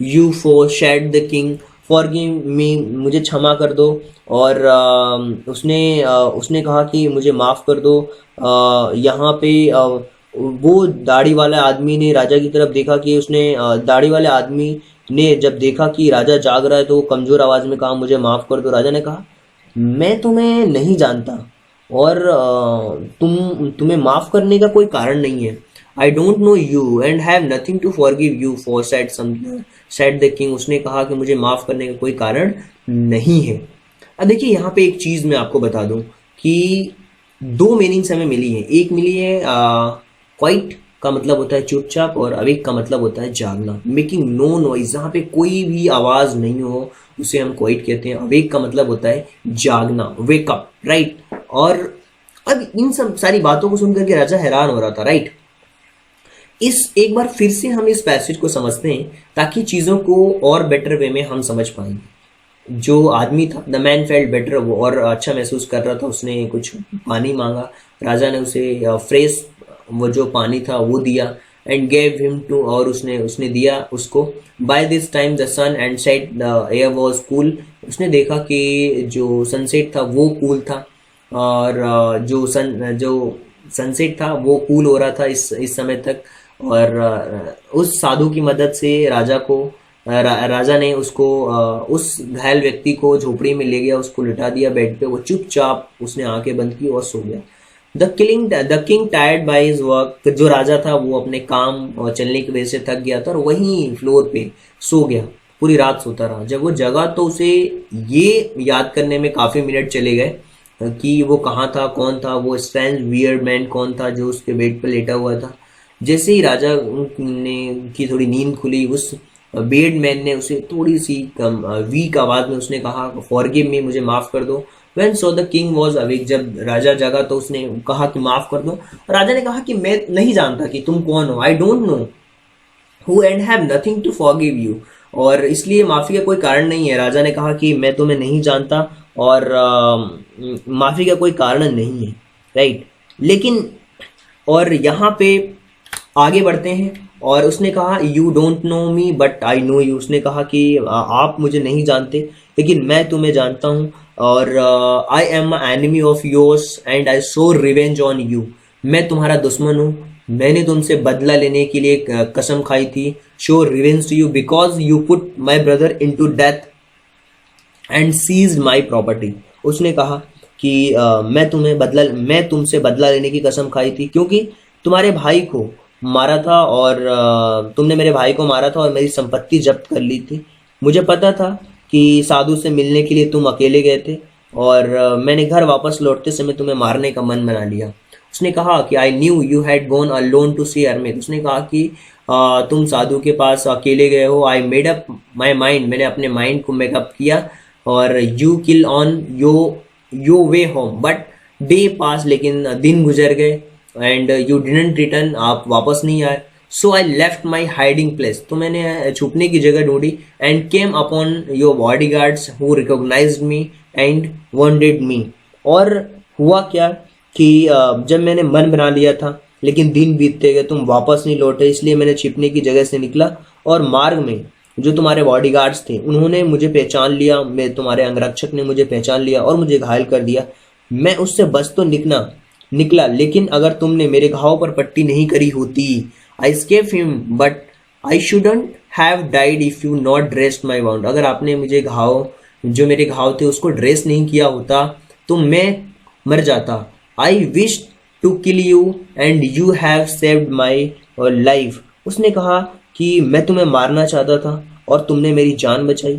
you for, said the king. Forgive me, मुझे क्षमा कर दो। और उसने कहा कि मुझे माफ कर दो। यहाँ पे वो दाढ़ी वाला आदमी ने राजा की तरफ देखा कि उसने दाढ़ी वाले आदमी ने जब देखा कि राजा जाग रहा है तो कमजोर आवाज में कहा, मुझे माफ कर दो। राजा ने कहा, मैं तुम्हें नहीं जानता और तुम्हें माफ करने का कोई कारण नहीं है। I don't know you and have nothing to forgive you for, said the king. उसने कहा कि मुझे माफ करने का कोई कारण नहीं है। अब देखिए यहाँ पे एक चीज मैं आपको बता दूं कि दो मीनिंग्स हमें मिली है। एक मिली है क्वाइट का मतलब होता है चुपचाप, और अवेक का मतलब होता है जागना, मेकिंग नो नॉइज, जहाँ पे कोई भी आवाज नहीं हो उसे हम क्वाइट कहते हैं। अवेक का मतलब होता है जागना, वेक अप, राइट। और अब इन सब सारी बातों को सुनकर के राजा हैरान हो रहा था, राइट। एक बार फिर से हम इस पैसेज को समझते हैं ताकि चीजों को और बेटर वे में हम समझ पाएंगे। जो आदमी था, द मैन फेल्ट बेटर, वो और अच्छा महसूस कर रहा था। उसने कुछ पानी मांगा, राजा ने उसे फ्रेश वो जो पानी था वो दिया, एंड गेव हिम टू, और उसने उसने दिया उसको। By this time the sun and set the air was cool. उसने देखा कि जो सनसेट था वो कूल था, और जो सनसेट था वो कूल हो रहा था इस समय तक। और उस साधु की मदद से राजा ने उसको उस घायल व्यक्ति को झोपड़ी में ले गया, उसको लिटा दिया बेड पे। वो चुपचाप उसने आंखें बंद की और सो गया। The king tired by his work. जो राजा था वो अपने काम और चलने की वजह से थक गया था और वहीं फ्लोर पे सो गया, पूरी रात सोता रहा। जब वो जगा तो उसे ये याद करने में काफी मिनट चले गए कि वो कहाँ था, कौन था वो स्ट्रेंज वियर्ड मैन, कौन था जो उसके बेड पर लेटा हुआ था। जैसे ही राजा ने की थोड़ी नींद खुली, उस बियर्ड मैन ने उसे थोड़ी सी कम वीक आवाज में उसने कहा, फॉरगिव मी, मुझे माफ कर दो। When so the king was awake, जब राजा जगा तो उसने कहा कि माफ कर दो। राजा ने कहा कि मैं नहीं जानता कि तुम कौन हो, I don't know who and have nothing to forgive you, और इसलिए माफी का कोई कारण नहीं है। राजा ने कहा कि मैं तुम्हें नहीं जानता और माफी का कोई कारण नहीं है, राइट। लेकिन और यहाँ पे आगे बढ़ते हैं, और उसने कहा you don't know me but I know you. उसने कहा कि आप मुझे नहीं जानते लेकिन मैं तुम्हें जानता हूँ, और I am enemy of yours and I so revenge on you. मैं तुम्हारा दुश्मन हूँ, मैंने तुमसे बदला लेने के लिए कसम खाई थी। Show revenge to you because you put my brother into death and seize my property. उसने कहा कि मैं तुमसे बदला लेने की कसम खाई थी क्योंकि तुम्हारे भाई को मारा था, और तुमने मेरे भाई को मारा था और मेरी संपत्ति जब्त कर ली थी। मुझे पता था कि साधु से मिलने के लिए तुम अकेले गए थे, और मैंने घर वापस लौटते समय तुम्हें मारने का मन बना लिया। उसने कहा कि I knew you had gone alone to see hermit. उसने कहा कि तुम साधु के पास अकेले गए हो। I made up my mind, मैंने अपने माइंड को मेकअप किया, और you kill on your way home but day pass, लेकिन दिन गुजर गए, एंड यू डिडंट रिटर्न, आप वापस नहीं आए। So I left my hiding place, तो मैंने छुपने की जगह ढूंढी, and came upon your bodyguards who recognised me and wanted me. और हुआ क्या कि जब मैंने मन बना लिया था लेकिन दिन बीतते गए, तुम वापस नहीं लौटे, इसलिए मैंने छिपने की जगह से निकला, और मार्ग में जो तुम्हारे बॉडीगार्ड्स थे उन्होंने मुझे पहचान लिया, मैं तुम्हारे अंगरक्षक ने मुझे पहचान लिया और मुझे घायल कर दिया। मैं उससे बच तो निकला, लेकिन अगर तुमने मेरे घाव पर पट्टी नहीं करी होती, I escape him but I shouldn't have died if you not dressed my wound. अगर आपने मुझे जो मेरे घाव थे उसको ड्रेस नहीं किया होता तो मैं मर जाता। I wish to kill you and you have saved my life. उसने कहा कि मैं तुम्हें मारना चाहता था और तुमने मेरी जान बचाई।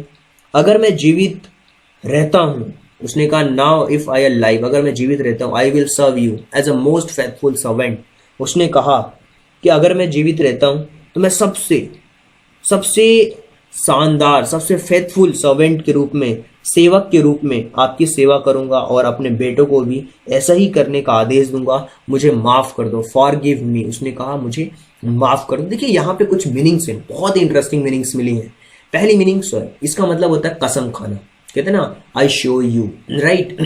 अगर मैं जीवित रहता हूँ, उसने कहा now if I am live, अगर मैं जीवित रहता हूँ, I will serve you as a most faithful servant. उसने कहा कि अगर मैं जीवित रहता हूँ तो मैं सबसे शानदार, सबसे फेथफुल सर्वेंट के रूप में, सेवक के रूप में आपकी सेवा करूंगा, और अपने बेटों को भी ऐसा ही करने का आदेश दूंगा। मुझे माफ कर दो, फॉरगिव मी। उसने कहा मुझे माफ कर दो। देखिए यहाँ पे कुछ मीनिंग्स हैं, बहुत ही इंटरेस्टिंग मीनिंग्स मिली हैं। पहली मीनिंग स्वर, इसका मतलब होता है कसम खाना, कहते हैं ना I show you, right.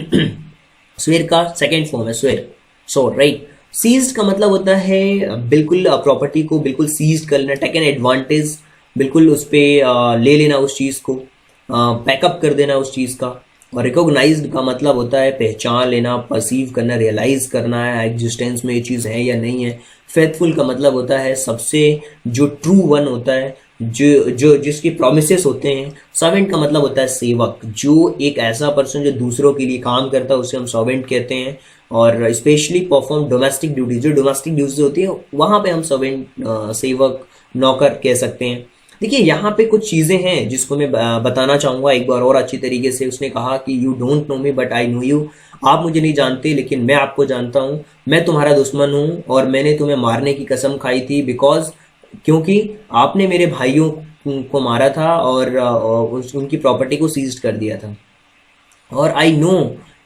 Swear का सेकेंड फॉर्म है स्वेर, सो राइट। सीज्ड का मतलब होता है बिल्कुल प्रॉपर्टी को बिल्कुल सीज्ड कर लेना, टेकन एडवांटेज, बिल्कुल उस पर ले लेना, उस चीज़ को पैकअप कर देना उस चीज़ का। और रिकॉग्नाइज्ड का मतलब होता है पहचान लेना, परसीव करना, रियलाइज करना है एग्जिस्टेंस में ये चीज़ है या नहीं है। फेथफुल का मतलब होता है सबसे जो ट्रू वन होता है, जो जिसकी प्रोमिसेस होते हैं। सर्वेंट का मतलब होता है सेवक, जो एक ऐसा पर्सन जो दूसरों के लिए काम करता है उसे हम सर्वेंट कहते हैं। और स्पेशली परफॉर्म डोमेस्टिक ड्यूटी, जो डोमेस्टिक ड्यूटीज होती है वहाँ पे हम सर्वेंट, सेवक, नौकर कह सकते हैं। देखिए यहाँ पे कुछ चीज़ें हैं जिसको मैं बताना चाहूँगा एक बार और अच्छी तरीके से। उसने कहा कि you don't know me but I know you, आप मुझे नहीं जानते लेकिन मैं आपको जानता हूँ। मैं तुम्हारा दुश्मन हूँ और मैंने तुम्हें मारने की कसम खाई थी क्योंकि आपने मेरे भाइयों को मारा था और उनकी प्रॉपर्टी को सीज कर दिया था। और I know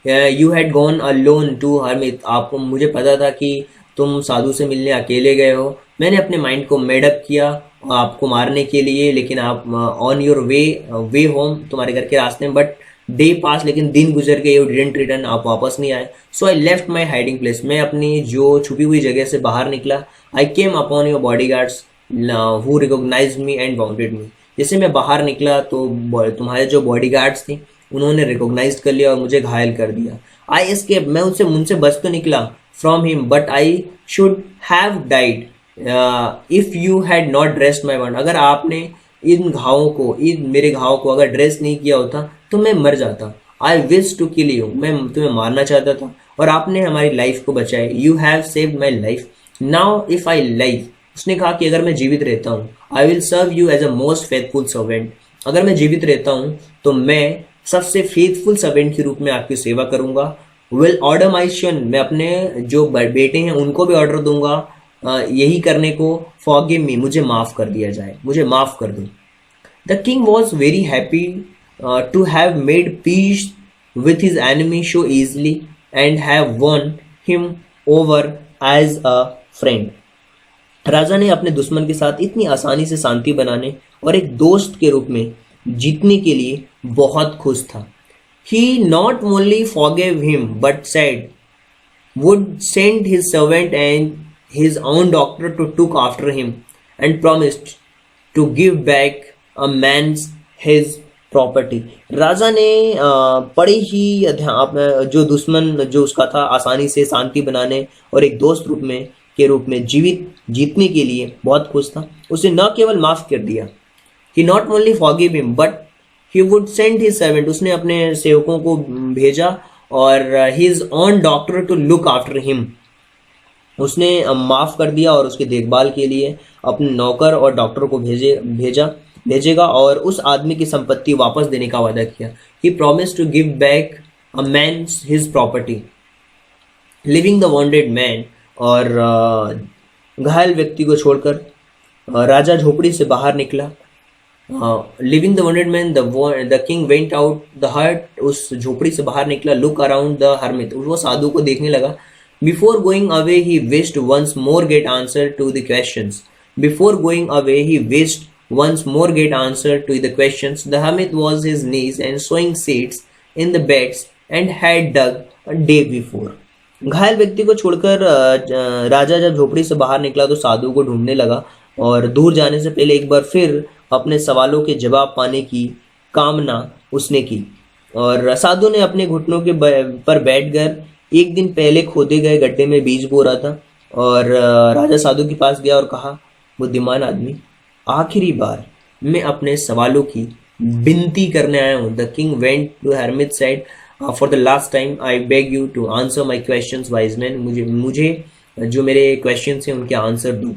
you had gone alone to hermit, आपको मुझे पता था कि तुम साधु से मिलने अकेले गए हो। मैंने अपने माइंड को मेडअप किया आपको मारने के लिए, लेकिन आप ऑन योर वे होम, तुम्हारे घर के रास्ते में, बट डे पास, लेकिन दिन गुजर गए, यू डिडंट रिटर्न, आप वापस नहीं आए। So I left my hiding place, मैं अपनी जो छुपी हुई जगह से बाहर निकला। I came upon your bodyguards who recognised me and wounded me. जैसे मैं बाहर निकला तो तुम्हारे जो बॉडी गार्ड्स थे उन्होंने रिकॉग्नाइज कर लिया और मुझे घायल कर दिया। आई एस्केप, मैं उनसे बच तो निकला from him, but I should have died if you had not dressed my wound. अगर आपने इन मेरे घाव को अगर ड्रेस नहीं किया होता तो मैं मर जाता। I wish to kill you, मैं तुम्हें मारना चाहता था और आपने हमारी लाइफ को बचाया। You have saved my life, now if I live. उसने कहा कि अगर मैं जीवित रहता हूँ, I will serve you as a most faithful servant. अगर मैं जीवित रहता हूँ तो मैं सबसे फेथफुल सर्वेंट के रूप में आपकी सेवा करूंगा। विल ऑर्डर माई सन, मैं अपने जो बेटे हैं उनको भी ऑर्डर दूंगा यही करने को। फॉरगिव मी, मुझे माफ कर दिया जाए, मुझे माफ कर दो। The king was very happy to have made peace with his enemy so easily and have won him over as a friend. राजा ने अपने दुश्मन के साथ इतनी आसानी से शांति बनाने और एक दोस्त के रूप में जीतने के लिए बहुत खुश था। He not only forgave him but said would send his servant and his own doctor to look after him and promised to give back a man's his property। राजा ने बड़ी ही जो दुश्मन जो उसका था आसानी से शांति बनाने और एक दोस्त रूप में जीतने के लिए बहुत खुश था। उसे न केवल माफ कर दिया, he not only forgave him but he would send his servant, उसने अपने सेवकों को भेजा और his own doctor to look after him, उसने माफ कर दिया और उसकी देखभाल के लिए अपने नौकर और डॉक्टर को भेजेगा और उस आदमी की संपत्ति वापस देने का वादा किया। He promised to give back a man his property, leaving the wounded man। और घायल व्यक्ति को छोड़कर राजा झोपड़ी से बाहर निकला। Living the wounded man, the king went out the हट, उस झोपड़ी से बाहर निकला। लुक अराउंड द हर्मिट, वो साधु को देखने लगा। Before going away he wished once more get answer to the questions. Before going away he wished once more get answer to the questions. The hermit was his knees and sowing seeds in the beds and had dug a day before. घायल व्यक्ति को छोड़कर राजा जब झोपड़ी से बाहर निकला तो साधु को ढूंढने लगा और दूर जाने से पहले एक बार फिर अपने सवालों के जवाब पाने की कामना उसने की। और साधु ने अपने घुटनों के पर बैठकर एक दिन पहले खोदे गए गड्ढे में बीज बो रहा था। और राजा साधु के पास गया और कहा, बुद्धिमान आदमी, आखिरी बार मैं अपने सवालों की विनती करने आया हूँ। The king went to hermit said, for the last time I beg you to answer my questions wise man. मुझे जो मेरे क्वेश्चंस हैं उनके आंसर दो।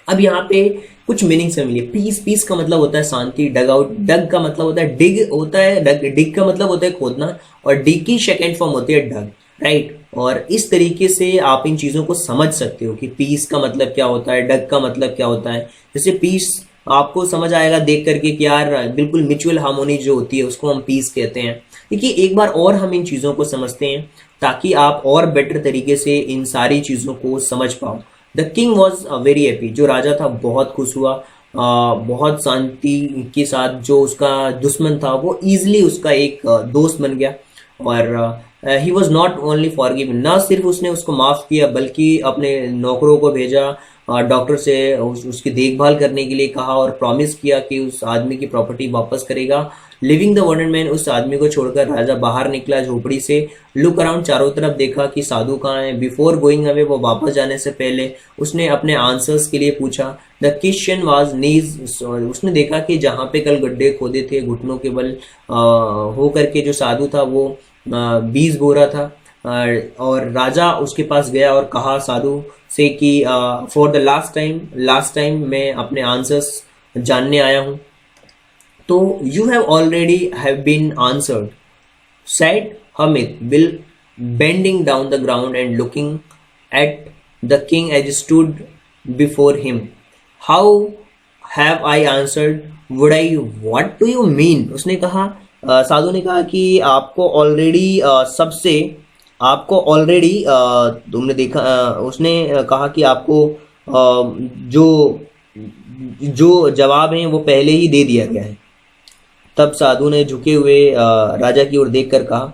अब यहाँ पे कुछ मीनिंग से मिली। पीस का मतलब होता है शांति। डग आउट, डग का मतलब होता है डिग होता है, डिग का मतलब होता है खोदना, और डिग की सेकेंड फॉर्म होती है डग, राइट। और इस तरीके से आप इन चीजों को समझ सकते हो कि पीस का मतलब क्या होता है, डग का मतलब क्या होता है। जैसे पीस आपको समझ आएगा देख करके कि यार बिल्कुल म्यूचुअल हार्मोनी जो होती है उसको हम पीस कहते हैं। देखिए एक बार और हम इन चीजों को समझते हैं ताकि आप और बेटर तरीके से इन सारी चीजों को समझ पाओ। The king was very happy, जो राजा था बहुत खुश हुआ, बहुत शांति के साथ। जो उसका दुश्मन था वो इजिली उसका एक दोस्त बन गया। और he was not only forgiven, ना सिर्फ उसने उसको माफ किया बल्कि अपने नौकरों को भेजा, डॉक्टर से उसकी देखभाल करने के लिए कहा और प्रॉमिस किया कि उस आदमी की प्रॉपर्टी वापस करेगा। लिविंग द वॉन्डेड मैन, उस आदमी को छोड़कर राजा बाहर निकला झोपड़ी से। लुक अराउंड, चारों तरफ देखा कि साधु कहाँ है। बिफोर गोइंग अवे, वो वापस जाने से पहले उसने अपने आंसर्स के लिए पूछा। द क्वेश्चन वाज नीज, उसने देखा कि जहाँ पे कल गड्ढे खोदे थे घुटनों के बल हो करके जो साधु था वो बीज बो रहा था। और राजा उसके पास गया और कहा साधु से कि फॉर द लास्ट टाइम मैं अपने आंसर्स जानने आया हूँ। तो you have already have been answered, said Hamid, Bill, bending down the ground and looking at the king as he stood before him. How have I answered? Would I? What do you mean? उसने कहा, साधु ने कहा कि आपको already तुमने देखा। उसने कहा कि आपको जो जवाब है वो पहले ही दे दिया गया है। तब साधु ने झुके हुए राजा की ओर देखकर कहा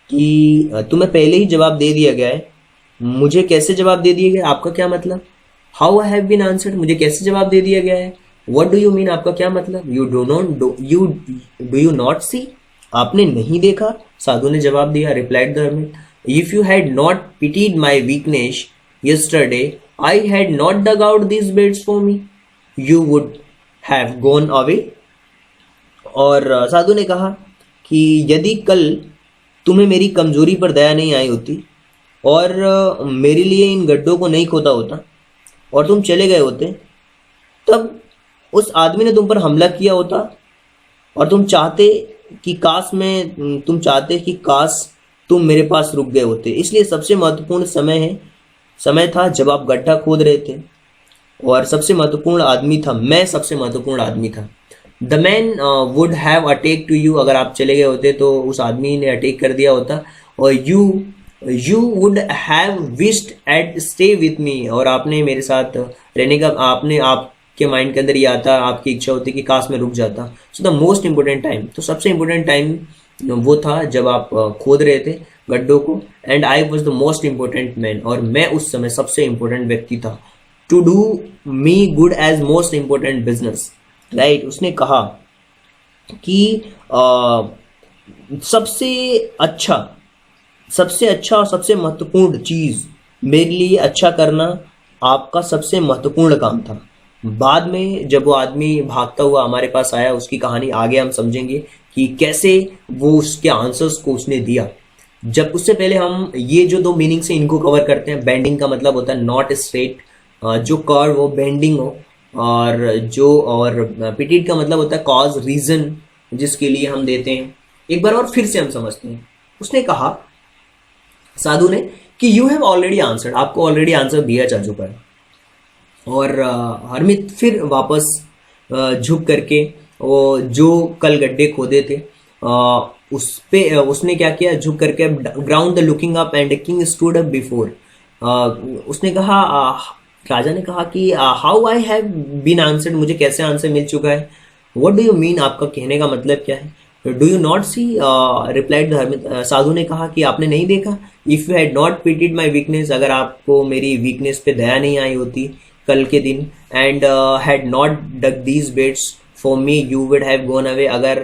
कि तुम्हें पहले ही जवाब दे दिया गया है। मुझे कैसे जवाब दे दिया गया, आपका क्या मतलब? How I have been answered, मुझे कैसे जवाब दे दिया गया है? व्हाट डू यू मीन, आपका क्या मतलब? यू डू यू नॉट सी, आपने नहीं देखा? साधु ने जवाब दिया, replied the hermit, if you had not pitied my weakness yesterday, I had not dug out these beds for me, you would have gone away. और साधु ने कहा कि यदि कल तुम्हें मेरी कमजोरी पर दया नहीं आई होती और मेरे लिए इन गड्ढों को नहीं खोदा होता और तुम चले गए होते, तब उस आदमी ने तुम पर हमला किया होता और तुम चाहते कि काश तुम मेरे पास रुक गए होते। इसलिए सबसे महत्वपूर्ण समय था जब आप गड्ढा खोद रहे थे, और सबसे महत्वपूर्ण आदमी था, मैं सबसे महत्वपूर्ण आदमी था। The man would have attack to you, अगर आप चले गए होते तो उस आदमी ने अटैक कर दिया होता। और you would have wished at stay with me, और आपने मेरे साथ रहने का, आपके माइंड के अंदर ये आता, आपकी इच्छा होती कि काश में रुक जाता। So the most important time, तो सबसे इंपोर्टेंट टाइम वो था जब आप खोद रहे थे गड्ढों को। And I was the most important man, और मैं उस समय सबसे इंपोर्टेंट व्यक्ति था। To do me good as most important business, right. उसने कहा कि सबसे अच्छा और सबसे महत्वपूर्ण चीज मेरे लिए अच्छा करना आपका सबसे महत्वपूर्ण काम था। बाद में जब वो आदमी भागता हुआ हमारे पास आया, उसकी कहानी आगे हम समझेंगे कि कैसे वो उसके आंसर्स को उसने दिया। जब उससे पहले हम ये जो दो मीनिंग से इनको कवर करते हैं। बेंडिंग का मतलब होता है नॉट स्ट्रेट, जो कर्व हो बेंडिंग हो, और पिटीट का मतलब होता है कॉज रीजन जिसके लिए हम देते हैं। एक बार और फिर से हम समझते हैं। उसने कहा साधु ने कि यू हैव ऑलरेडी आंसर्ड, आपको ऑलरेडी आंसर दिया जा चुका है। और हरमित फिर वापस झुक करके वो जो कल गड्ढे खोदे थे उस पे उसने क्या किया, झुक करके ground the looking up and king stood up before. उसने कहा, राजा ने कहा कि how I have been answered, मुझे कैसे आंसर मिल चुका है? व्हाट डू यू मीन, आपका कहने का मतलब क्या है? Do you not see, replied the hermit, साधु ने कहा कि आपने नहीं देखा? If you had not pitied my weakness, अगर आपको मेरी वीकनेस पे दया नहीं आई होती कल के दिन, and had not dug these beds for me you would have gone away, अगर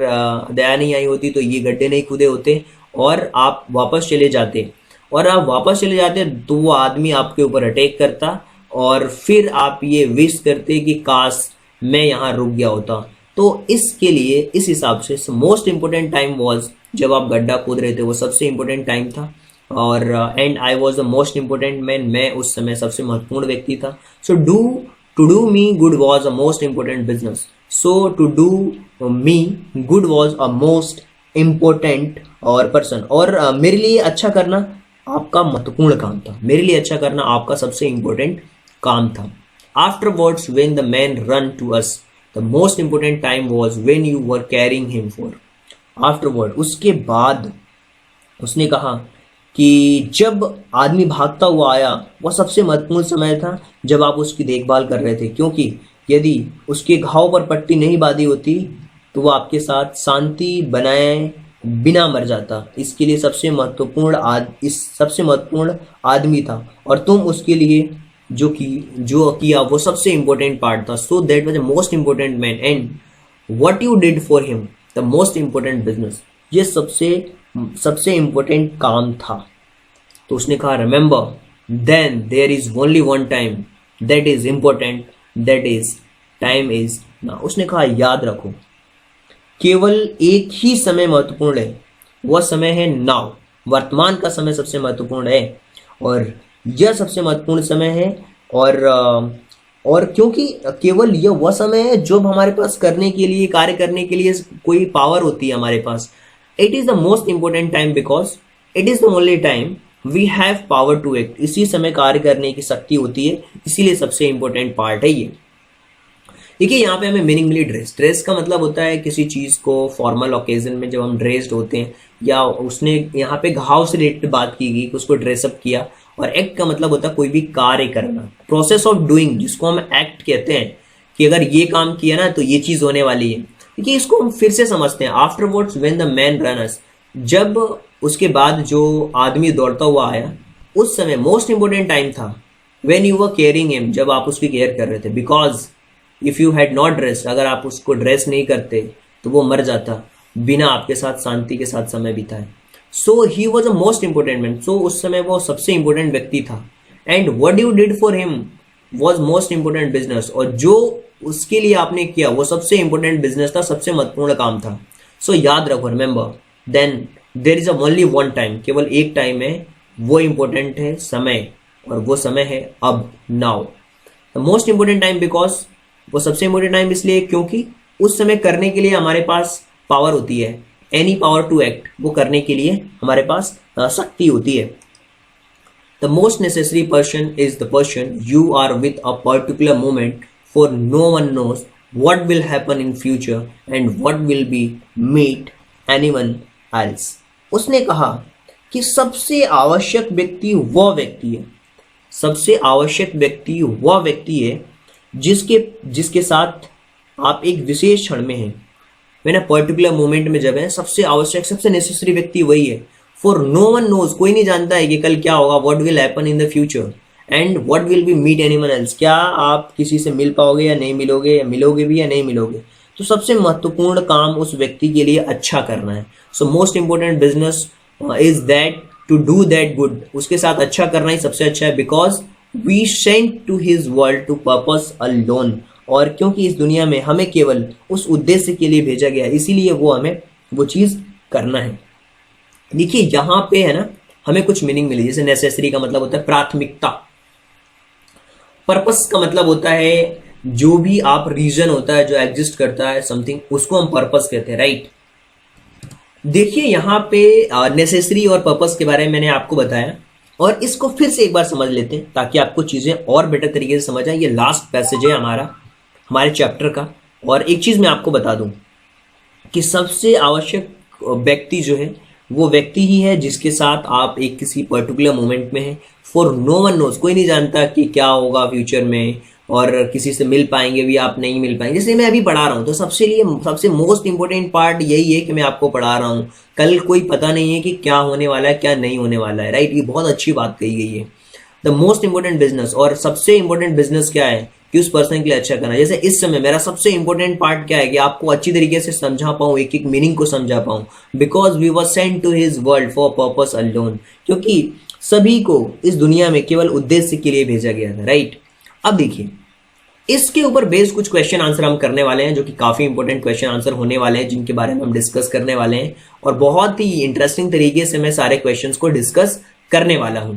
दया नहीं आई होती तो ये गड्ढे नहीं खुदे होते और आप वापस चले जाते, और आप वापस चले जाते तो वो आदमी आपके ऊपर अटैक करता, और फिर आप ये विश करते कि काश मैं यहाँ रुक गया होता। तो इसके लिए इस हिसाब से मोस्ट इंपोर्टेंट टाइम वॉज, जब आप गड्ढा खोद रहे थे वो सबसे इंपोर्टेंट टाइम था। और and I was the most important man, मैं उस समय सबसे महत्वपूर्ण व्यक्ति था। So to do me good was a most important business. So to do me good was a most important और पर्सन, और मेरे लिए अच्छा करना आपका महत्वपूर्ण काम था, मेरे लिए अच्छा करना आपका सबसे इंपोर्टेंट काम था। Afterwards when the man run to us, the most important time was when you were caring him for. Afterward, उसके बाद उसने कहा कि जब आदमी भागता हुआ आया वह सबसे महत्वपूर्ण समय था जब आप उसकी देखभाल कर रहे थे, क्योंकि यदि उसके घाव पर पट्टी नहीं बांधी होती तो वह आपके साथ शांति बनाए बिना मर जाता। इसके लिए सबसे महत्वपूर्ण आदमी था, और तुम उसके लिए जो किया वो सबसे इंपॉर्टेंट पार्ट था। So that was the most important man, and what you did for him the most important business, ये सबसे इंपॉर्टेंट काम था। तो उसने कहा, remember then there is only one time that is important, that is time is now. उसने कहा, याद रखो केवल एक ही समय महत्वपूर्ण है, वह समय है नाउ, वर्तमान का समय सबसे महत्वपूर्ण है, और यह सबसे महत्वपूर्ण समय है। और क्योंकि केवल यह वह समय है जो हमारे पास करने के लिए, कार्य करने के लिए कोई पावर होती है हमारे पास। It is the most important time because it is the only time we have power to act. इसी समय कार्य करने की शक्ति होती है, इसीलिए सबसे इंपॉर्टेंट पार्ट है ये। देखिए यहाँ पे हमें मीनिंग मिली ड्रेस का मतलब होता है किसी चीज को फॉर्मल ओकेजन में जब हम ड्रेस्ड होते हैं, या उसने यहाँ पे घाव से रिलेटेड बात की गई, उसको ड्रेसअप किया। और एक्ट का मतलब होता है कोई भी कार्य करना, प्रोसेस ऑफ डूइंग, जिसको हम एक्ट कहते हैं कि अगर ये काम किया ना तो ये चीज होने वाली है, देखिए इसको हम फिर से समझते हैं। Afterwards when the man runs, जब उसके बाद जो आदमी दौड़ता हुआ आया, उस समय मोस्ट इंपोर्टेंट टाइम था when you were caring him, जब आप उसकी केयर कर रहे थे। Because if you had not dress, अगर आप उसको ड्रेस नहीं करते तो वो मर जाता बिना आपके साथ शांति के साथ समय बिताए। So he was a most important man, so उस समय वो सबसे इंपोर्टेंट व्यक्ति था। And what you did for him was most important business, और जो उसके लिए आपने किया वो सबसे इंपोर्टेंट बिजनेस था, सबसे महत्वपूर्ण काम था। सो याद रखो, remember, then there is only one time, केवल एक टाइम है, वो इंपॉर्टेंट है समय, और वो समय है अब, now. The most important time because, वो सबसे इंपोर्टेंट टाइम इसलिए क्योंकि उस समय करने के लिए हमारे पास पावर होती है, एनी पावर टू एक्ट, वो करने के लिए हमारे पास शक्ति होती है। The most necessary person is the person you are with a particular moment, for no one knows what will happen in future and what will be meet anyone else। उसने कहा कि सबसे आवश्यक व्यक्ति वह व्यक्ति है, सबसे आवश्यक व्यक्ति वह व्यक्ति है जिसके साथ आप एक विशेष क्षण में हैं, मैंने पर्टिकुलर मोमेंट में जब है, सबसे आवश्यक सबसे नेसेसरी व्यक्ति वही है। फॉर नो वन नोज, कोई नहीं जानता है कि कल क्या होगा, what will happen in the future and what will be meet anyone else, क्या आप किसी से मिल पाओगे या नहीं मिलोगे, या मिलोगे भी या नहीं मिलोगे। तो सबसे महत्वपूर्ण काम उस व्यक्ति के लिए अच्छा करना है। So most important business is that to do that good, उसके साथ अच्छा करना ही सबसे अच्छा है। Because we sent to his world to purpose alone, और क्योंकि इस दुनिया में हमें केवल उस उद्देश्य के लिए भेजा गया, इसीलिए वो हमें वो चीज करना है। देखिए यहाँ पे है ना, हमें कुछ मीनिंग मिली, जैसे नेसेसरी का मतलब होता है प्राथमिकता, पर्पस का मतलब होता है जो भी आप रीजन होता है जो एग्जिस्ट करता है समथिंग, उसको हम पर्पस कहते हैं, राइट। देखिए यहाँ पे नेसेसरी और पर्पस के बारे में मैंने आपको बताया, और इसको फिर से एक बार समझ लेते हैं ताकि आपको चीजें और बेटर तरीके से समझ आए। ये लास्ट पैसेज है हमारे चैप्टर का। और एक चीज मैं आपको बता दूं कि सबसे आवश्यक व्यक्ति जो है वो व्यक्ति ही है जिसके साथ आप एक किसी पर्टिकुलर मोमेंट में हैं। फॉर नो वन नोज, कोई नहीं जानता कि क्या होगा फ्यूचर में, और किसी से मिल पाएंगे भी आप, नहीं मिल पाएंगे। जैसे मैं अभी पढ़ा रहा हूँ तो सबसे मोस्ट इंपोर्टेंट पार्ट यही है कि मैं आपको पढ़ा रहा हूँ, कल कोई पता नहीं है कि क्या होने वाला है क्या नहीं होने वाला है, राइट। ये बहुत अच्छी बात कही गई है। द मोस्ट इंपोर्टेंट बिजनेस, और सबसे इंपोर्टेंट बिजनेस क्या है कि उस पर्सन के लिए अच्छा करना। जैसे इस समय मेरा सबसे इंपॉर्टेंट पार्ट क्या है कि आपको अच्छी तरीके से समझा पाऊं, एक एक मीनिंग को समझा पाऊं। Because we were sent to his world for purpose alone, क्योंकि सभी को इस दुनिया में केवल उद्देश्य के लिए भेजा गया था, राइट। अब देखिए इसके ऊपर बेस्ड कुछ क्वेश्चन आंसर हम करने वाले हैं, जो कि काफी इंपॉर्टेंट क्वेश्चन आंसर होने वाले हैं, जिनके बारे में हम डिस्कस करने वाले हैं। और बहुत ही इंटरेस्टिंग तरीके से मैं सारे क्वेश्चंस को डिस्कस करने वाला हूं।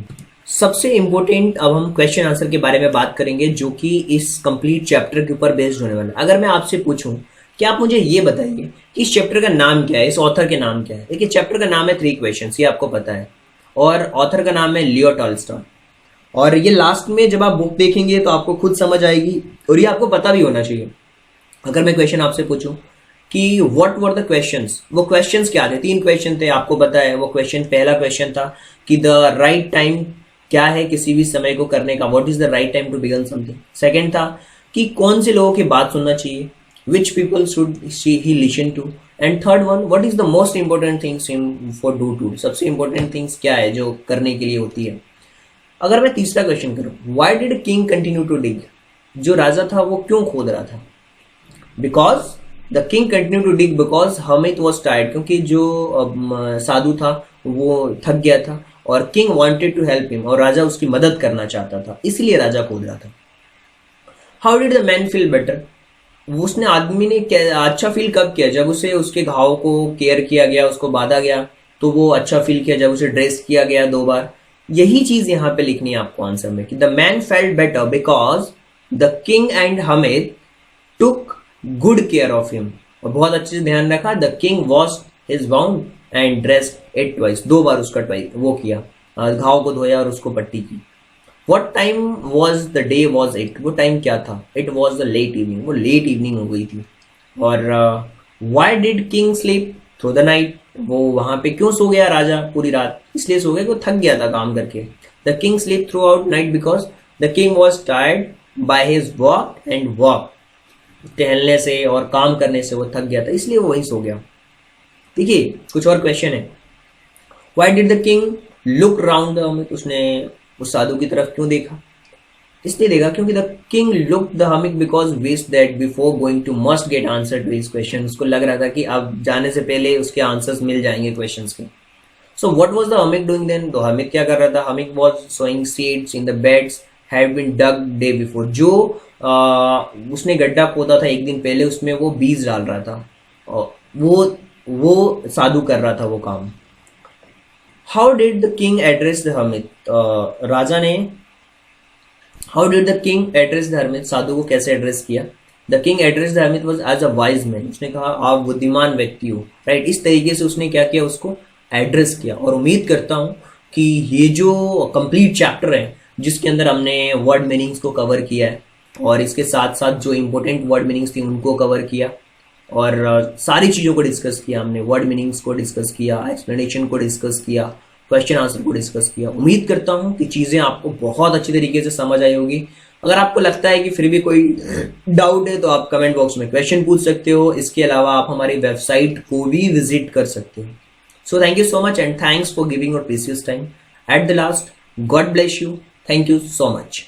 सबसे इंपॉर्टेंट अब हम क्वेश्चन आंसर के बारे में बात करेंगे, जो कि इस कंप्लीट चैप्टर के ऊपर बेस्ड होने वाला है। अगर मैं आपसे पूछूं कि आप मुझे ये बताइए कि इस चैप्टर का नाम क्या है, इस ऑथर के नाम क्या है। देखिए चैप्टर का नाम है 3 क्वेश्चंस, ये आपको पता है, और ऑथर का नाम है लियो टॉल्स्टॉय। और ये लास्ट में जब आप बुक देखेंगे तो आपको खुद समझ आएगी, और ये आपको पता भी होना चाहिए। अगर मैं क्वेश्चन आपसे पूछूं कि व्हाट वर द क्वेश्चंस, वो क्वेश्चंस क्या थे, 3 क्वेश्चन थे, आपको पता है वो क्वेश्चन। पहला क्वेश्चन था कि द राइट टाइम क्या है किसी भी समय को करने का, what is the right time to begin something. Second था कि कौन से लोगों की बात सुनना चाहिए, which people should he listen to. And third one, what is the most important things for do to, सबसे इंपॉर्टेंट थिंग्स क्या है जो करने के लिए होती है। अगर मैं तीसरा क्वेश्चन करूं, why did king continue to dig, जो राजा था वो क्यों खोद रहा था। Because the king continue to dig because hermit was tired, क्योंकि जो साधु था वो थक गया था, और king wanted to help him, और राजा उसकी मदद करना चाहता था, इसलिए राजा खोद रहा था। How did the man feel better, उसने आदमी ने अच्छा फील कब किया, जब उसे उसके घाव को केयर किया गया, उसको बांधा गया तो वो अच्छा फील किया, जब उसे ड्रेस किया गया 2 बार। यही चीज यहाँ पे लिखनी है आपको आंसर में कि the man felt better because the king and Hamid took good care of him. और बहुत अच्छे से ध्यान रखा, the king washed his wound and dressed it twice, 2 बार उसका वो किया, घाव को धोया और उसको पट्टी की। What time was the day was it, वो टाइम क्या था, it was the late evening, वो लेट इवनिंग हो गई थी। और why did king sleep through the night, वो वहां पे क्यों सो गया राजा पूरी रात, इसलिए सो गया कि वो थक गया था काम करके। The king slept throughout night because the king was tired by his walk and walk, टहलने से और काम करने से वो थक गया था, इसलिए वो वहीं सो गया। देखिए कुछ और क्वेश्चन है। Why did the king look round the हमिक, उसने उस साधु की तरफ क्यों देखा? इसलिए देखा क्योंकि द किंग लुक द हमिक because wish that before going to must get answer to his question, उसको लग रहा था कि अब जाने से पहले उसके आंसर्स मिल जाएंगे क्वेश्चंस के। सो व्हाट वाज द हमिक डूइंग देन, तो हमिक क्या कर रहा था? हमिक was sowing seeds in the beds had been dug day before, जो उसने गड्ढा खोदा था एक दिन पहले, उसमें वो बीज डाल रहा था, और वो साधु कर रहा था वो काम। How did the king address the हमिक, राजा ने how did the king address the hermit, साधु को कैसे एड्रेस किया? The king address the hermit was as a wise man, उसने कहा आप बुद्धिमान व्यक्ति हो, राइट। इस तरीके से उसने क्या किया, उसको एड्रेस किया। और उम्मीद करता हूं कि ये जो कंप्लीट चैप्टर है जिसके अंदर हमने वर्ड मीनिंग्स को कवर किया है और इसके साथ साथ जो इंपॉर्टेंट वर्ड मीनिंग्स थी उनको कवर किया, और सारी चीज़ों को डिस्कस किया हमने, वर्ड मीनिंग्स को डिस्कस किया, एक्सप्लेनेशन को डिस्कस किया, क्वेश्चन आंसर को डिस्कस किया। उम्मीद करता हूं कि चीज़ें आपको बहुत अच्छी तरीके से समझ आई होगी। अगर आपको लगता है कि फिर भी कोई डाउट है तो आप कमेंट बॉक्स में क्वेश्चन पूछ सकते हो। इसके अलावा आप हमारी वेबसाइट को भी विजिट कर सकते हो। So thank you so much and thanks for giving your precious time. At the last, God bless you. Thank you so much.